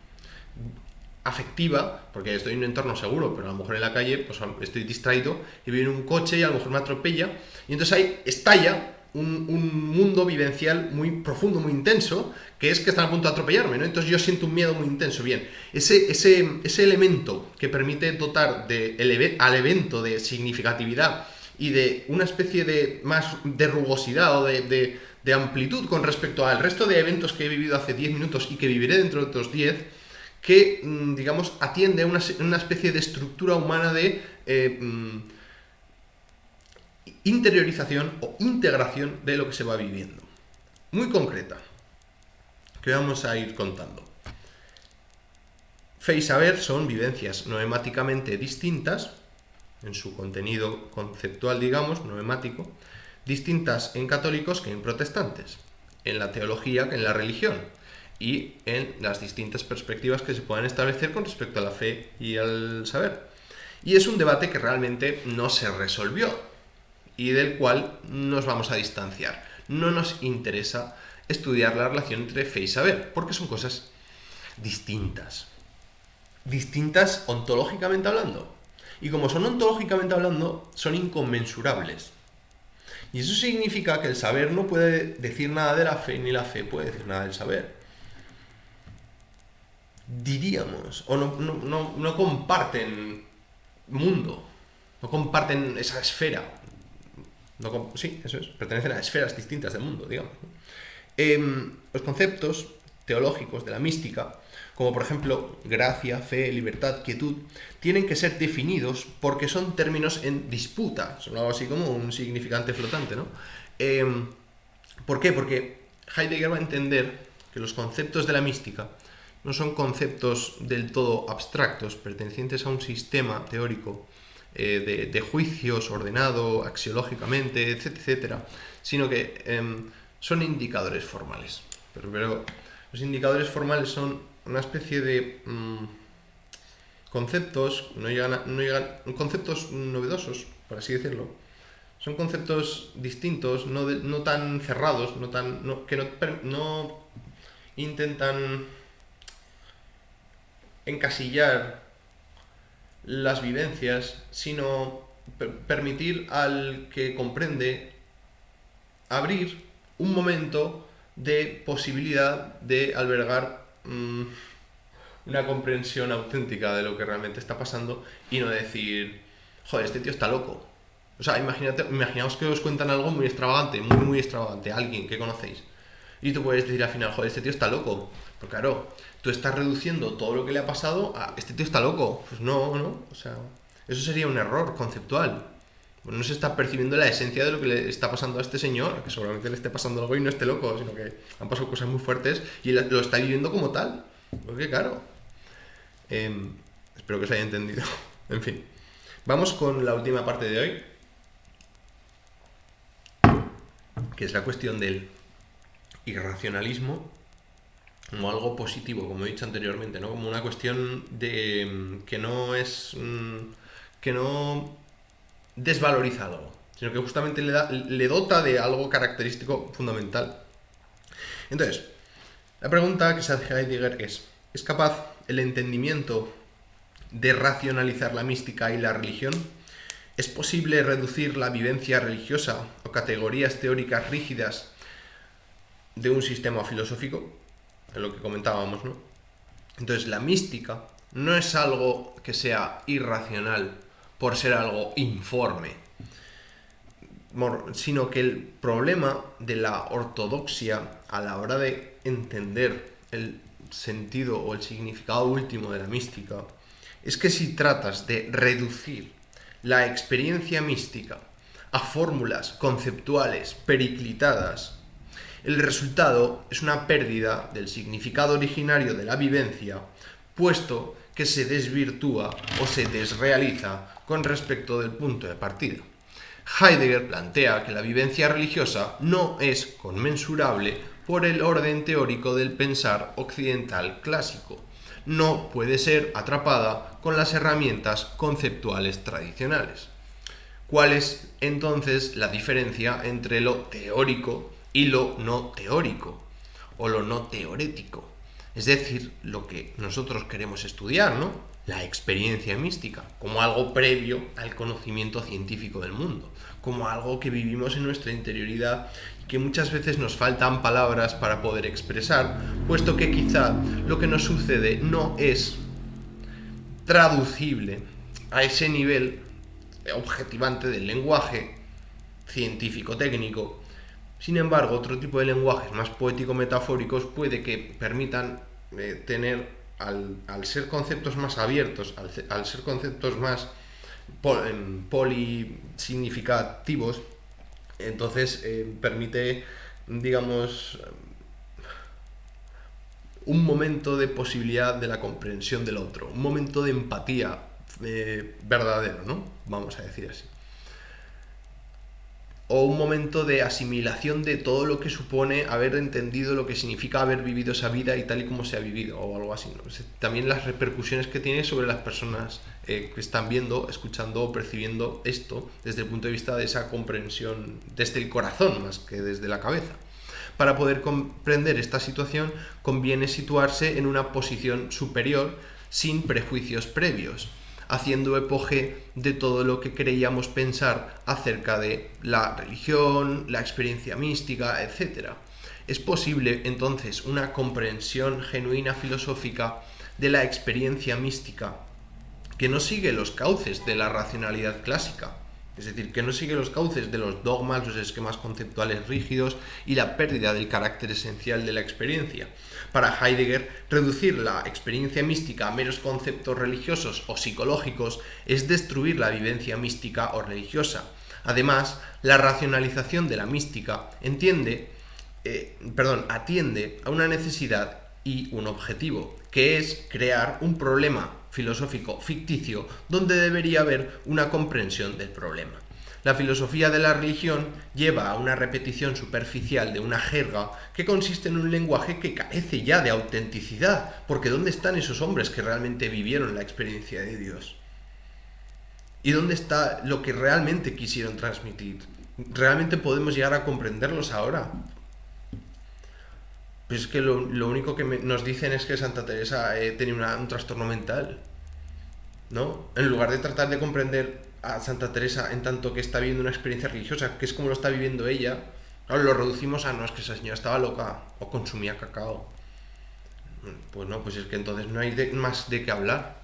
afectiva, porque estoy en un entorno seguro, pero a lo mejor en la calle pues estoy distraído y viene un coche y a lo mejor me atropella, y entonces ahí estalla un mundo vivencial muy profundo, muy intenso, que es que están a punto de atropellarme, ¿no? Entonces yo siento un miedo muy intenso. Bien, ese elemento que permite dotar al evento de significatividad y de una especie de rugosidad o de amplitud con respecto al resto de eventos que he vivido hace 10 minutos y que viviré dentro de otros 10, que, digamos, atiende a una especie de estructura humana de interiorización o integración de lo que se va viviendo. Muy concreta, que vamos a ir contando. Fe y saber son vivencias noemáticamente distintas, en su contenido conceptual, digamos, noemático, distintas en católicos que en protestantes, en la teología que en la religión, y en las distintas perspectivas que se puedan establecer con respecto a la fe y al saber. Y es un debate que realmente no se resolvió y del cual nos vamos a distanciar. No nos interesa estudiar la relación entre fe y saber, porque son cosas distintas. Distintas ontológicamente hablando. Y como son ontológicamente hablando, son inconmensurables. Y eso significa que el saber no puede decir nada de la fe, ni la fe puede decir nada del saber. Diríamos, o no comparten mundo, no comparten esa esfera. Sí, eso es, pertenecen a esferas distintas del mundo, digamos. Los conceptos teológicos de la mística, como por ejemplo gracia, fe, libertad, quietud, tienen que ser definidos porque son términos en disputa, son algo así como un significante flotante, ¿no? ¿Por qué? Porque Heidegger va a entender que los conceptos de la mística no son conceptos del todo abstractos, pertenecientes a un sistema teórico de juicios ordenado axiológicamente, etcétera, sino que son indicadores formales. Pero los indicadores formales son una especie de conceptos, conceptos novedosos, por así decirlo. Son conceptos distintos, no tan cerrados, que no intentan encasillar las vivencias, sino permitir al que comprende abrir un momento de posibilidad de albergar una comprensión auténtica de lo que realmente está pasando y no decir, joder, este tío está loco. O sea, imaginaos que os cuentan algo muy extravagante, muy extravagante, alguien que conocéis. Y tú puedes decir al final, joder, este tío está loco. Pero claro, tú estás reduciendo todo lo que le ha pasado a, este tío está loco. Pues no. O sea, eso sería un error conceptual. Pues no se está percibiendo la esencia de lo que le está pasando a este señor, que seguramente le esté pasando algo y no esté loco, sino que han pasado cosas muy fuertes y lo está viviendo como tal. Porque claro, Espero que os haya entendido. En fin, vamos con la última parte de hoy, que es la cuestión del irracionalismo como algo positivo, como he dicho anteriormente, ¿no? Como una cuestión de que no es que no desvaloriza algo, sino que justamente le dota de algo característico fundamental. Entonces, la pregunta que se hace Heidegger ¿es capaz el entendimiento de racionalizar la mística y la religión? ¿Es posible reducir la vivencia religiosa o categorías teóricas rígidas de un sistema filosófico? Es lo que comentábamos, ¿no? Entonces, la mística no es algo que sea irracional por ser algo informe, sino que el problema de la ortodoxia a la hora de entender el sentido o el significado último de la mística es que si tratas de reducir la experiencia mística a fórmulas conceptuales periclitadas, el resultado es una pérdida del significado originario de la vivencia, puesto que se desvirtúa o se desrealiza con respecto del punto de partida. Heidegger plantea que la vivencia religiosa no es conmensurable por el orden teórico del pensar occidental clásico. No puede ser atrapada con las herramientas conceptuales tradicionales. ¿Cuál es entonces la diferencia entre lo teórico y lo no teórico, o lo no teorético? Es decir, lo que nosotros queremos estudiar, ¿no? La experiencia mística, como algo previo al conocimiento científico del mundo, como algo que vivimos en nuestra interioridad y que muchas veces nos faltan palabras para poder expresar, puesto que quizá lo que nos sucede no es traducible a ese nivel objetivante del lenguaje científico-técnico. Sin embargo, otro tipo de lenguajes más poético-metafóricos puede que permitan tener, al ser conceptos más abiertos, al ser conceptos más polisignificativos, entonces permite, digamos, un momento de posibilidad de la comprensión del otro, un momento de empatía verdadero, ¿no? Vamos a decir así. O un momento de asimilación de todo lo que supone haber entendido lo que significa haber vivido esa vida y tal y como se ha vivido, o algo así, ¿no? También las repercusiones que tiene sobre las personas que están viendo, escuchando o percibiendo esto desde el punto de vista de esa comprensión desde el corazón más que desde la cabeza. Para poder comprender esta situación conviene situarse en una posición superior sin prejuicios previos, haciendo epoge de todo lo que creíamos pensar acerca de la religión, la experiencia mística, etc. Es posible entonces una comprensión genuina filosófica de la experiencia mística que no sigue los cauces de la racionalidad clásica, es decir, que no sigue los cauces de los dogmas, los esquemas conceptuales rígidos y la pérdida del carácter esencial de la experiencia. Para Heidegger, reducir la experiencia mística a meros conceptos religiosos o psicológicos es destruir la vivencia mística o religiosa. Además, la racionalización de la mística atiende a una necesidad y un objetivo, que es crear un problema filosófico ficticio donde debería haber una comprensión del problema. La filosofía de la religión lleva a una repetición superficial de una jerga que consiste en un lenguaje que carece ya de autenticidad, porque ¿dónde están esos hombres que realmente vivieron la experiencia de Dios? ¿Y dónde está lo que realmente quisieron transmitir? ¿Realmente podemos llegar a comprenderlos ahora? Pues es que lo único que nos dicen es que Santa Teresa tenía un trastorno mental, ¿no? En lugar de tratar de comprender a Santa Teresa en tanto que está viviendo una experiencia religiosa, que es como lo está viviendo ella, claro, lo reducimos a no, es que esa señora estaba loca o consumía cacao. Pues no, pues es que entonces no hay más de qué hablar.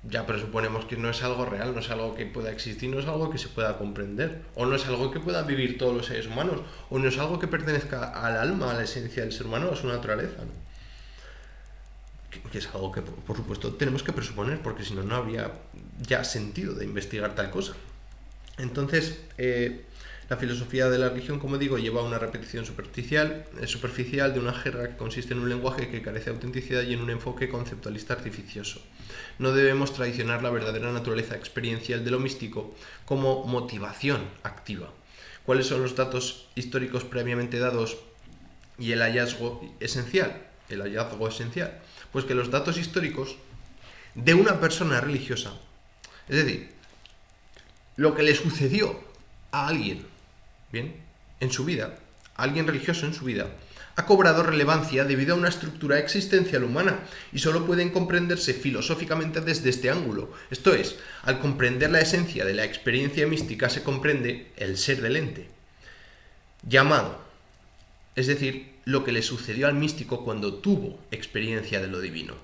Ya presuponemos que no es algo real, no es algo que pueda existir, no es algo que se pueda comprender, o no es algo que puedan vivir todos los seres humanos, o no es algo que pertenezca al alma, a la esencia del ser humano, a su naturaleza, ¿no? Que es algo que, por supuesto, tenemos que presuponer, porque si no, no habría ya sentido de investigar tal cosa. Entonces, La filosofía de la religión, como digo, lleva a una repetición superficial de una jerga que consiste en un lenguaje que carece de autenticidad y en un enfoque conceptualista artificioso. No debemos traicionar la verdadera naturaleza experiencial de lo místico como motivación activa. ¿Cuáles son los datos históricos previamente dados y el hallazgo esencial? Pues que los datos históricos de una persona religiosa, es decir, lo que le sucedió a alguien, bien, en su vida, a alguien religioso en su vida, ha cobrado relevancia debido a una estructura existencial humana y solo pueden comprenderse filosóficamente desde este ángulo. Esto es, al comprender la esencia de la experiencia mística se comprende el ser del ente, llamado, es decir, lo que le sucedió al místico cuando tuvo experiencia de lo divino.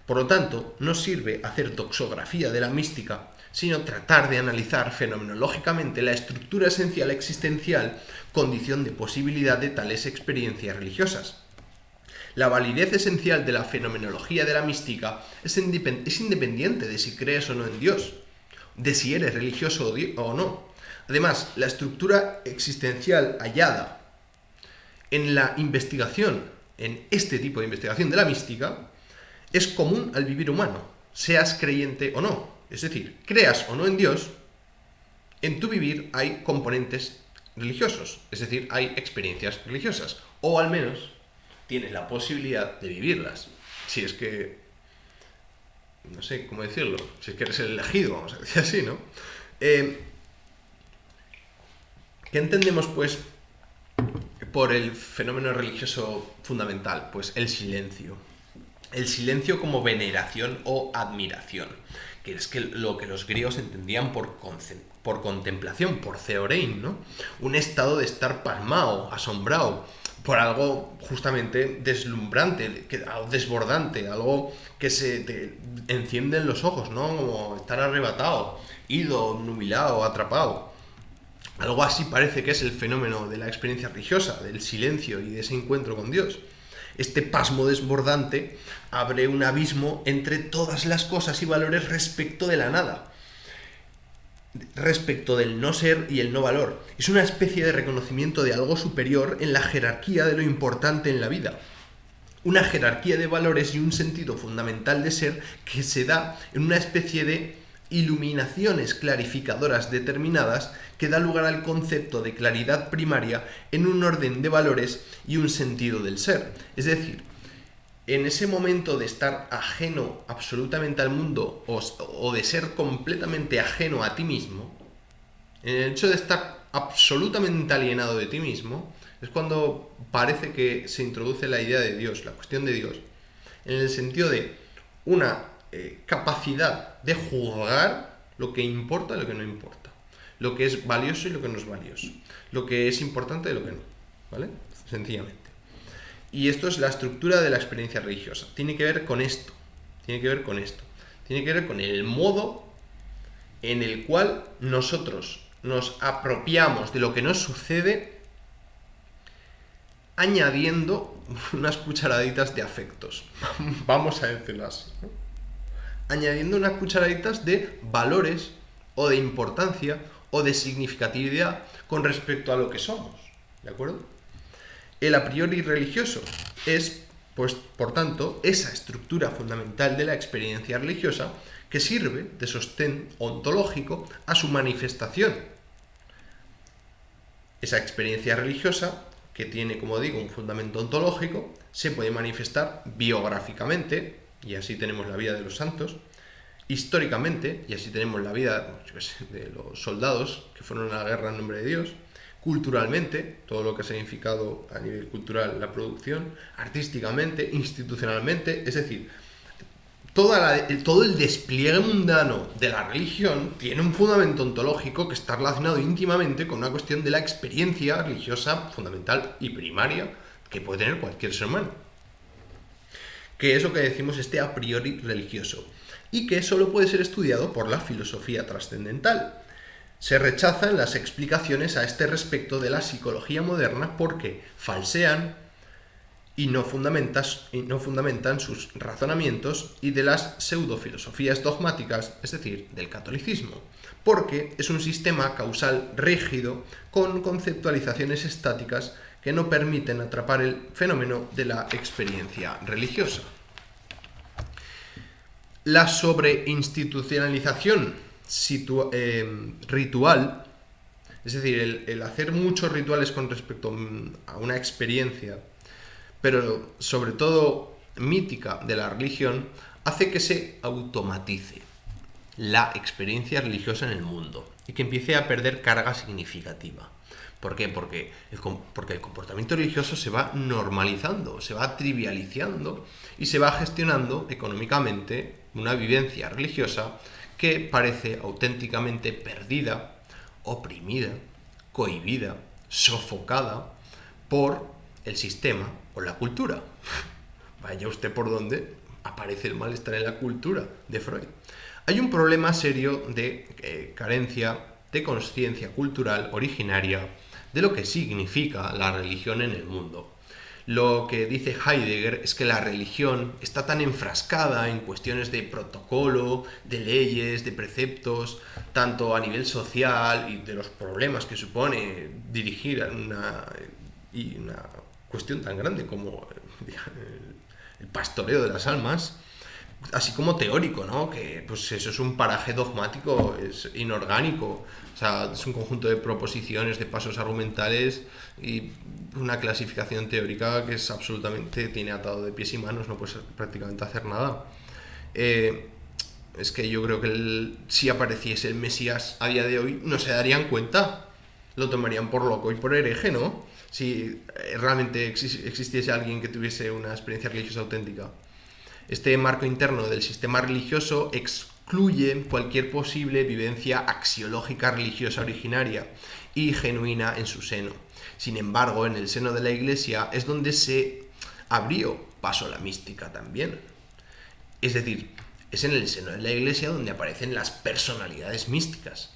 Por lo tanto, no sirve hacer doxografía de la mística, sino tratar de analizar fenomenológicamente la estructura esencial existencial, condición de posibilidad de tales experiencias religiosas. La validez esencial de la fenomenología de la mística es independiente de si crees o no en Dios, de si eres religioso o no. Además, la estructura existencial hallada en la investigación, en este tipo de investigación de la mística, es común al vivir humano, seas creyente o no. Es decir, creas o no en Dios, en tu vivir hay componentes religiosos, es decir, hay experiencias religiosas, o al menos tienes la posibilidad de vivirlas. Si es que, no sé cómo decirlo, si es que eres el elegido, vamos a decir así, ¿no? ¿Qué entendemos, pues, por el fenómeno religioso fundamental? Pues el silencio. El silencio como veneración o admiración, que es lo que los griegos entendían por contemplación, por theorein, ¿no? Un estado de estar pasmado, asombrado, por algo justamente deslumbrante, algo desbordante, algo que se te enciende en los ojos, ¿no? Como estar arrebatado, ido, obnubilado, atrapado. Algo así parece que es el fenómeno de la experiencia religiosa, del silencio y de ese encuentro con Dios. Este pasmo desbordante abre un abismo entre todas las cosas y valores respecto de la nada, respecto del no ser y el no valor. Es una especie de reconocimiento de algo superior en la jerarquía de lo importante en la vida. Una jerarquía de valores y un sentido fundamental de ser que se da en una especie de iluminaciones clarificadoras determinadas que da lugar al concepto de claridad primaria en un orden de valores y un sentido del ser. Es decir, en ese momento de estar ajeno absolutamente al mundo o de ser completamente ajeno a ti mismo, en el hecho de estar absolutamente alienado de ti mismo, es cuando parece que se introduce la idea de Dios, la cuestión de Dios, en el sentido de una capacidad de juzgar lo que importa y lo que no importa, lo que es valioso y lo que no es valioso, lo que es importante y lo que no, ¿vale? Sencillamente. Y esto es la estructura de la experiencia religiosa. Tiene que ver con esto, tiene que ver con el modo en el cual nosotros nos apropiamos de lo que nos sucede añadiendo unas cucharaditas de afectos, vamos a decirlo así, ¿no? Añadiendo unas cucharaditas de valores o de importancia o de significatividad con respecto a lo que somos, ¿de acuerdo? El a priori religioso es, pues, por tanto, esa estructura fundamental de la experiencia religiosa que sirve de sostén ontológico a su manifestación. Esa experiencia religiosa, que tiene, como digo, un fundamento ontológico, se puede manifestar biográficamente, y así tenemos la vida de los santos, históricamente, y así tenemos la vida, de los soldados que fueron a la guerra en nombre de Dios, culturalmente, todo lo que ha significado a nivel cultural la producción, artísticamente, institucionalmente, es decir, todo el despliegue mundano de la religión tiene un fundamento ontológico que está relacionado íntimamente con una cuestión de la experiencia religiosa fundamental y primaria que puede tener cualquier ser humano. Que es lo que decimos este a priori religioso, y que solo puede ser estudiado por la filosofía trascendental. Se rechazan las explicaciones a este respecto de la psicología moderna porque falsean y no fundamentan sus razonamientos y de las pseudofilosofías dogmáticas, es decir, del catolicismo, porque es un sistema causal rígido con conceptualizaciones estáticas que no permiten atrapar el fenómeno de la experiencia religiosa. La sobreinstitucionalización ritual, es decir, el hacer muchos rituales con respecto a una experiencia, pero sobre todo mítica de la religión, hace que se automatice la experiencia religiosa en el mundo y que empiece a perder carga significativa. ¿Por qué? Porque el comportamiento religioso se va normalizando, se va trivializando y se va gestionando económicamente una vivencia religiosa que parece auténticamente perdida, oprimida, cohibida, sofocada por el sistema o la cultura. Vaya usted por dónde aparece el malestar en la cultura de Freud. Hay un problema serio de carencia de conciencia cultural originaria de lo que significa la religión en el mundo. Lo que dice Heidegger es que la religión está tan enfrascada en cuestiones de protocolo, de leyes, de preceptos, tanto a nivel social y de los problemas que supone dirigir a una cuestión tan grande como el pastoreo de las almas, así como teórico, ¿no? Que pues eso es un paraje dogmático, es inorgánico, o sea, es un conjunto de proposiciones, de pasos argumentales y una clasificación teórica que es absolutamente, tiene atado de pies y manos, no puedes prácticamente hacer nada. Es que yo creo que si apareciese el Mesías a día de hoy no se darían cuenta, lo tomarían por loco y por hereje, ¿no? Si realmente existiese alguien que tuviese una experiencia religiosa auténtica. Este marco interno del sistema religioso excluye cualquier posible vivencia axiológica religiosa originaria y genuina en su seno. Sin embargo, en el seno de la Iglesia es donde se abrió paso a la mística también. Es decir, es en el seno de la Iglesia donde aparecen las personalidades místicas,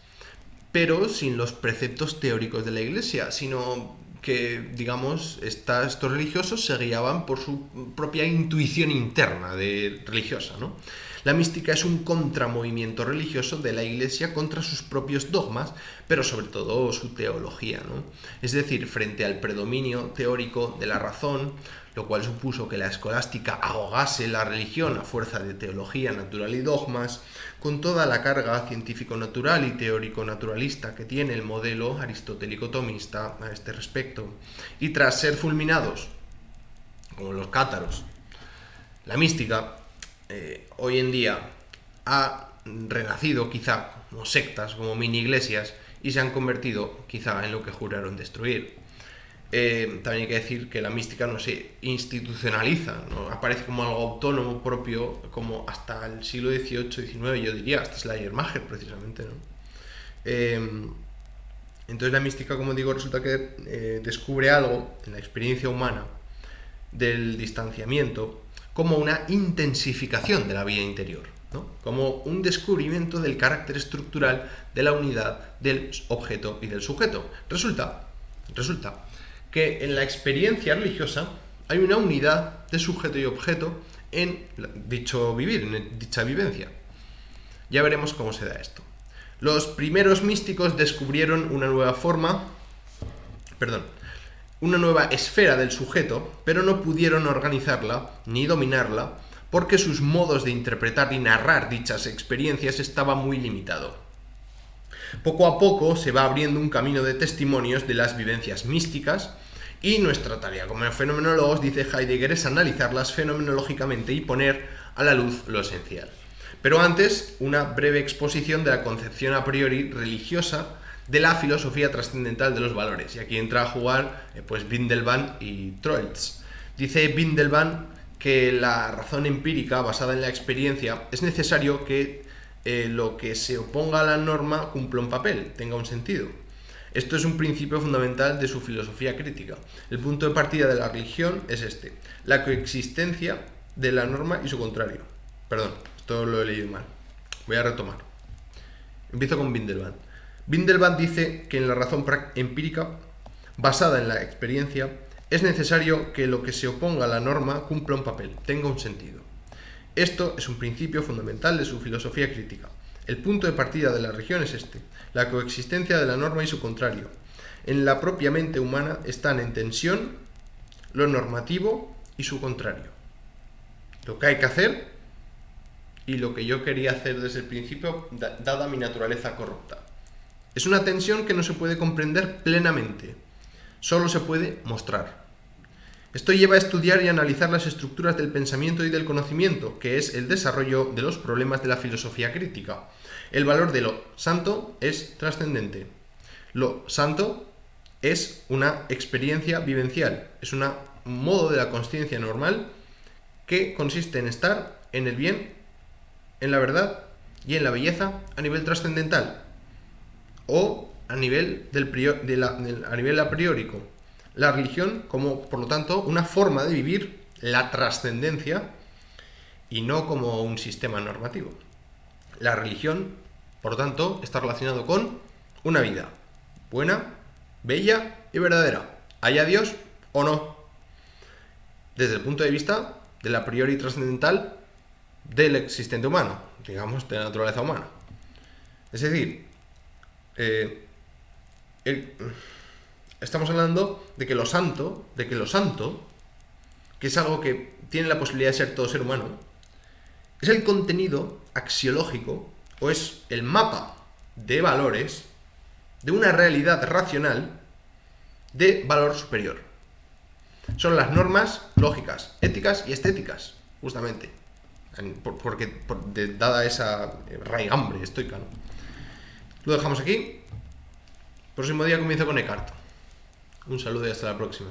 pero sin los preceptos teóricos de la Iglesia, sino que, digamos, estos religiosos se guiaban por su propia intuición interna religiosa, ¿no? La mística es un contramovimiento religioso de la Iglesia contra sus propios dogmas, pero sobre todo su teología, ¿no? Es decir, frente al predominio teórico de la razón, lo cual supuso que la escolástica ahogase la religión a fuerza de teología natural y dogmas, con toda la carga científico-natural y teórico-naturalista que tiene el modelo aristotélico-tomista a este respecto. Y tras ser fulminados, como los cátaros, la mística hoy en día ha renacido quizá como sectas, como mini iglesias, y se han convertido quizá en lo que juraron destruir. También hay que decir que la mística no se institucionaliza, no aparece como algo autónomo propio, como hasta el siglo XVIII-XIX, yo diría, hasta Schleiermacher precisamente, ¿no? Entonces la mística, como digo, resulta que descubre algo en la experiencia humana del distanciamiento como una intensificación de la vida interior, ¿no? Como un descubrimiento del carácter estructural de la unidad del objeto y del sujeto. Resulta que en la experiencia religiosa hay una unidad de sujeto y objeto en dicho vivir, en dicha vivencia. Ya veremos cómo se da esto. Los primeros místicos descubrieron una nueva esfera del sujeto, pero no pudieron organizarla ni dominarla porque sus modos de interpretar y narrar dichas experiencias estaba muy limitado. Poco a poco se va abriendo un camino de testimonios de las vivencias místicas y nuestra tarea como fenomenólogos, dice Heidegger, es analizarlas fenomenológicamente y poner a la luz lo esencial. Pero antes, una breve exposición de la concepción a priori religiosa de la filosofía trascendental de los valores. Y aquí entra a jugar Windelband y Troeltsch. Dice Windelband que la razón empírica basada en la experiencia es necesario que lo que se oponga a la norma cumpla un papel, tenga un sentido. Esto es un principio fundamental de su filosofía crítica. El punto de partida de la religión es este: la coexistencia de la norma y su contrario. Perdón, esto lo he leído mal. Voy a retomar. Empiezo con Windelband. Windelband dice que en la razón empírica, basada en la experiencia, es necesario que lo que se oponga a la norma cumpla un papel, tenga un sentido. Esto es un principio fundamental de su filosofía crítica. El punto de partida de la religión es este, la coexistencia de la norma y su contrario. En la propia mente humana están en tensión lo normativo y su contrario. Lo que hay que hacer y lo que yo quería hacer desde el principio, dada mi naturaleza corrupta. Es una tensión que no se puede comprender plenamente, solo se puede mostrar. Esto lleva a estudiar y analizar las estructuras del pensamiento y del conocimiento, que es el desarrollo de los problemas de la filosofía crítica. El valor de lo santo es trascendente. Lo santo es una experiencia vivencial, es un modo de la consciencia normal que consiste en estar en el bien, en la verdad y en la belleza a nivel trascendental o a nivel a nivel a priorico. La religión como, por lo tanto, una forma de vivir la trascendencia y no como un sistema normativo. La religión, por lo tanto, está relacionado con una vida buena, bella y verdadera, haya Dios o no, desde el punto de vista del a priori trascendental del existente humano, digamos, de la naturaleza humana. Es decir, estamos hablando de que lo santo, que es algo que tiene la posibilidad de ser todo ser humano, es el contenido axiológico o es el mapa de valores de una realidad racional de valor superior. Son las normas lógicas, éticas y estéticas, justamente, dada esa raigambre estoica, ¿no? Lo dejamos aquí. Próximo día comienzo con Eckhart. Un saludo y hasta la próxima.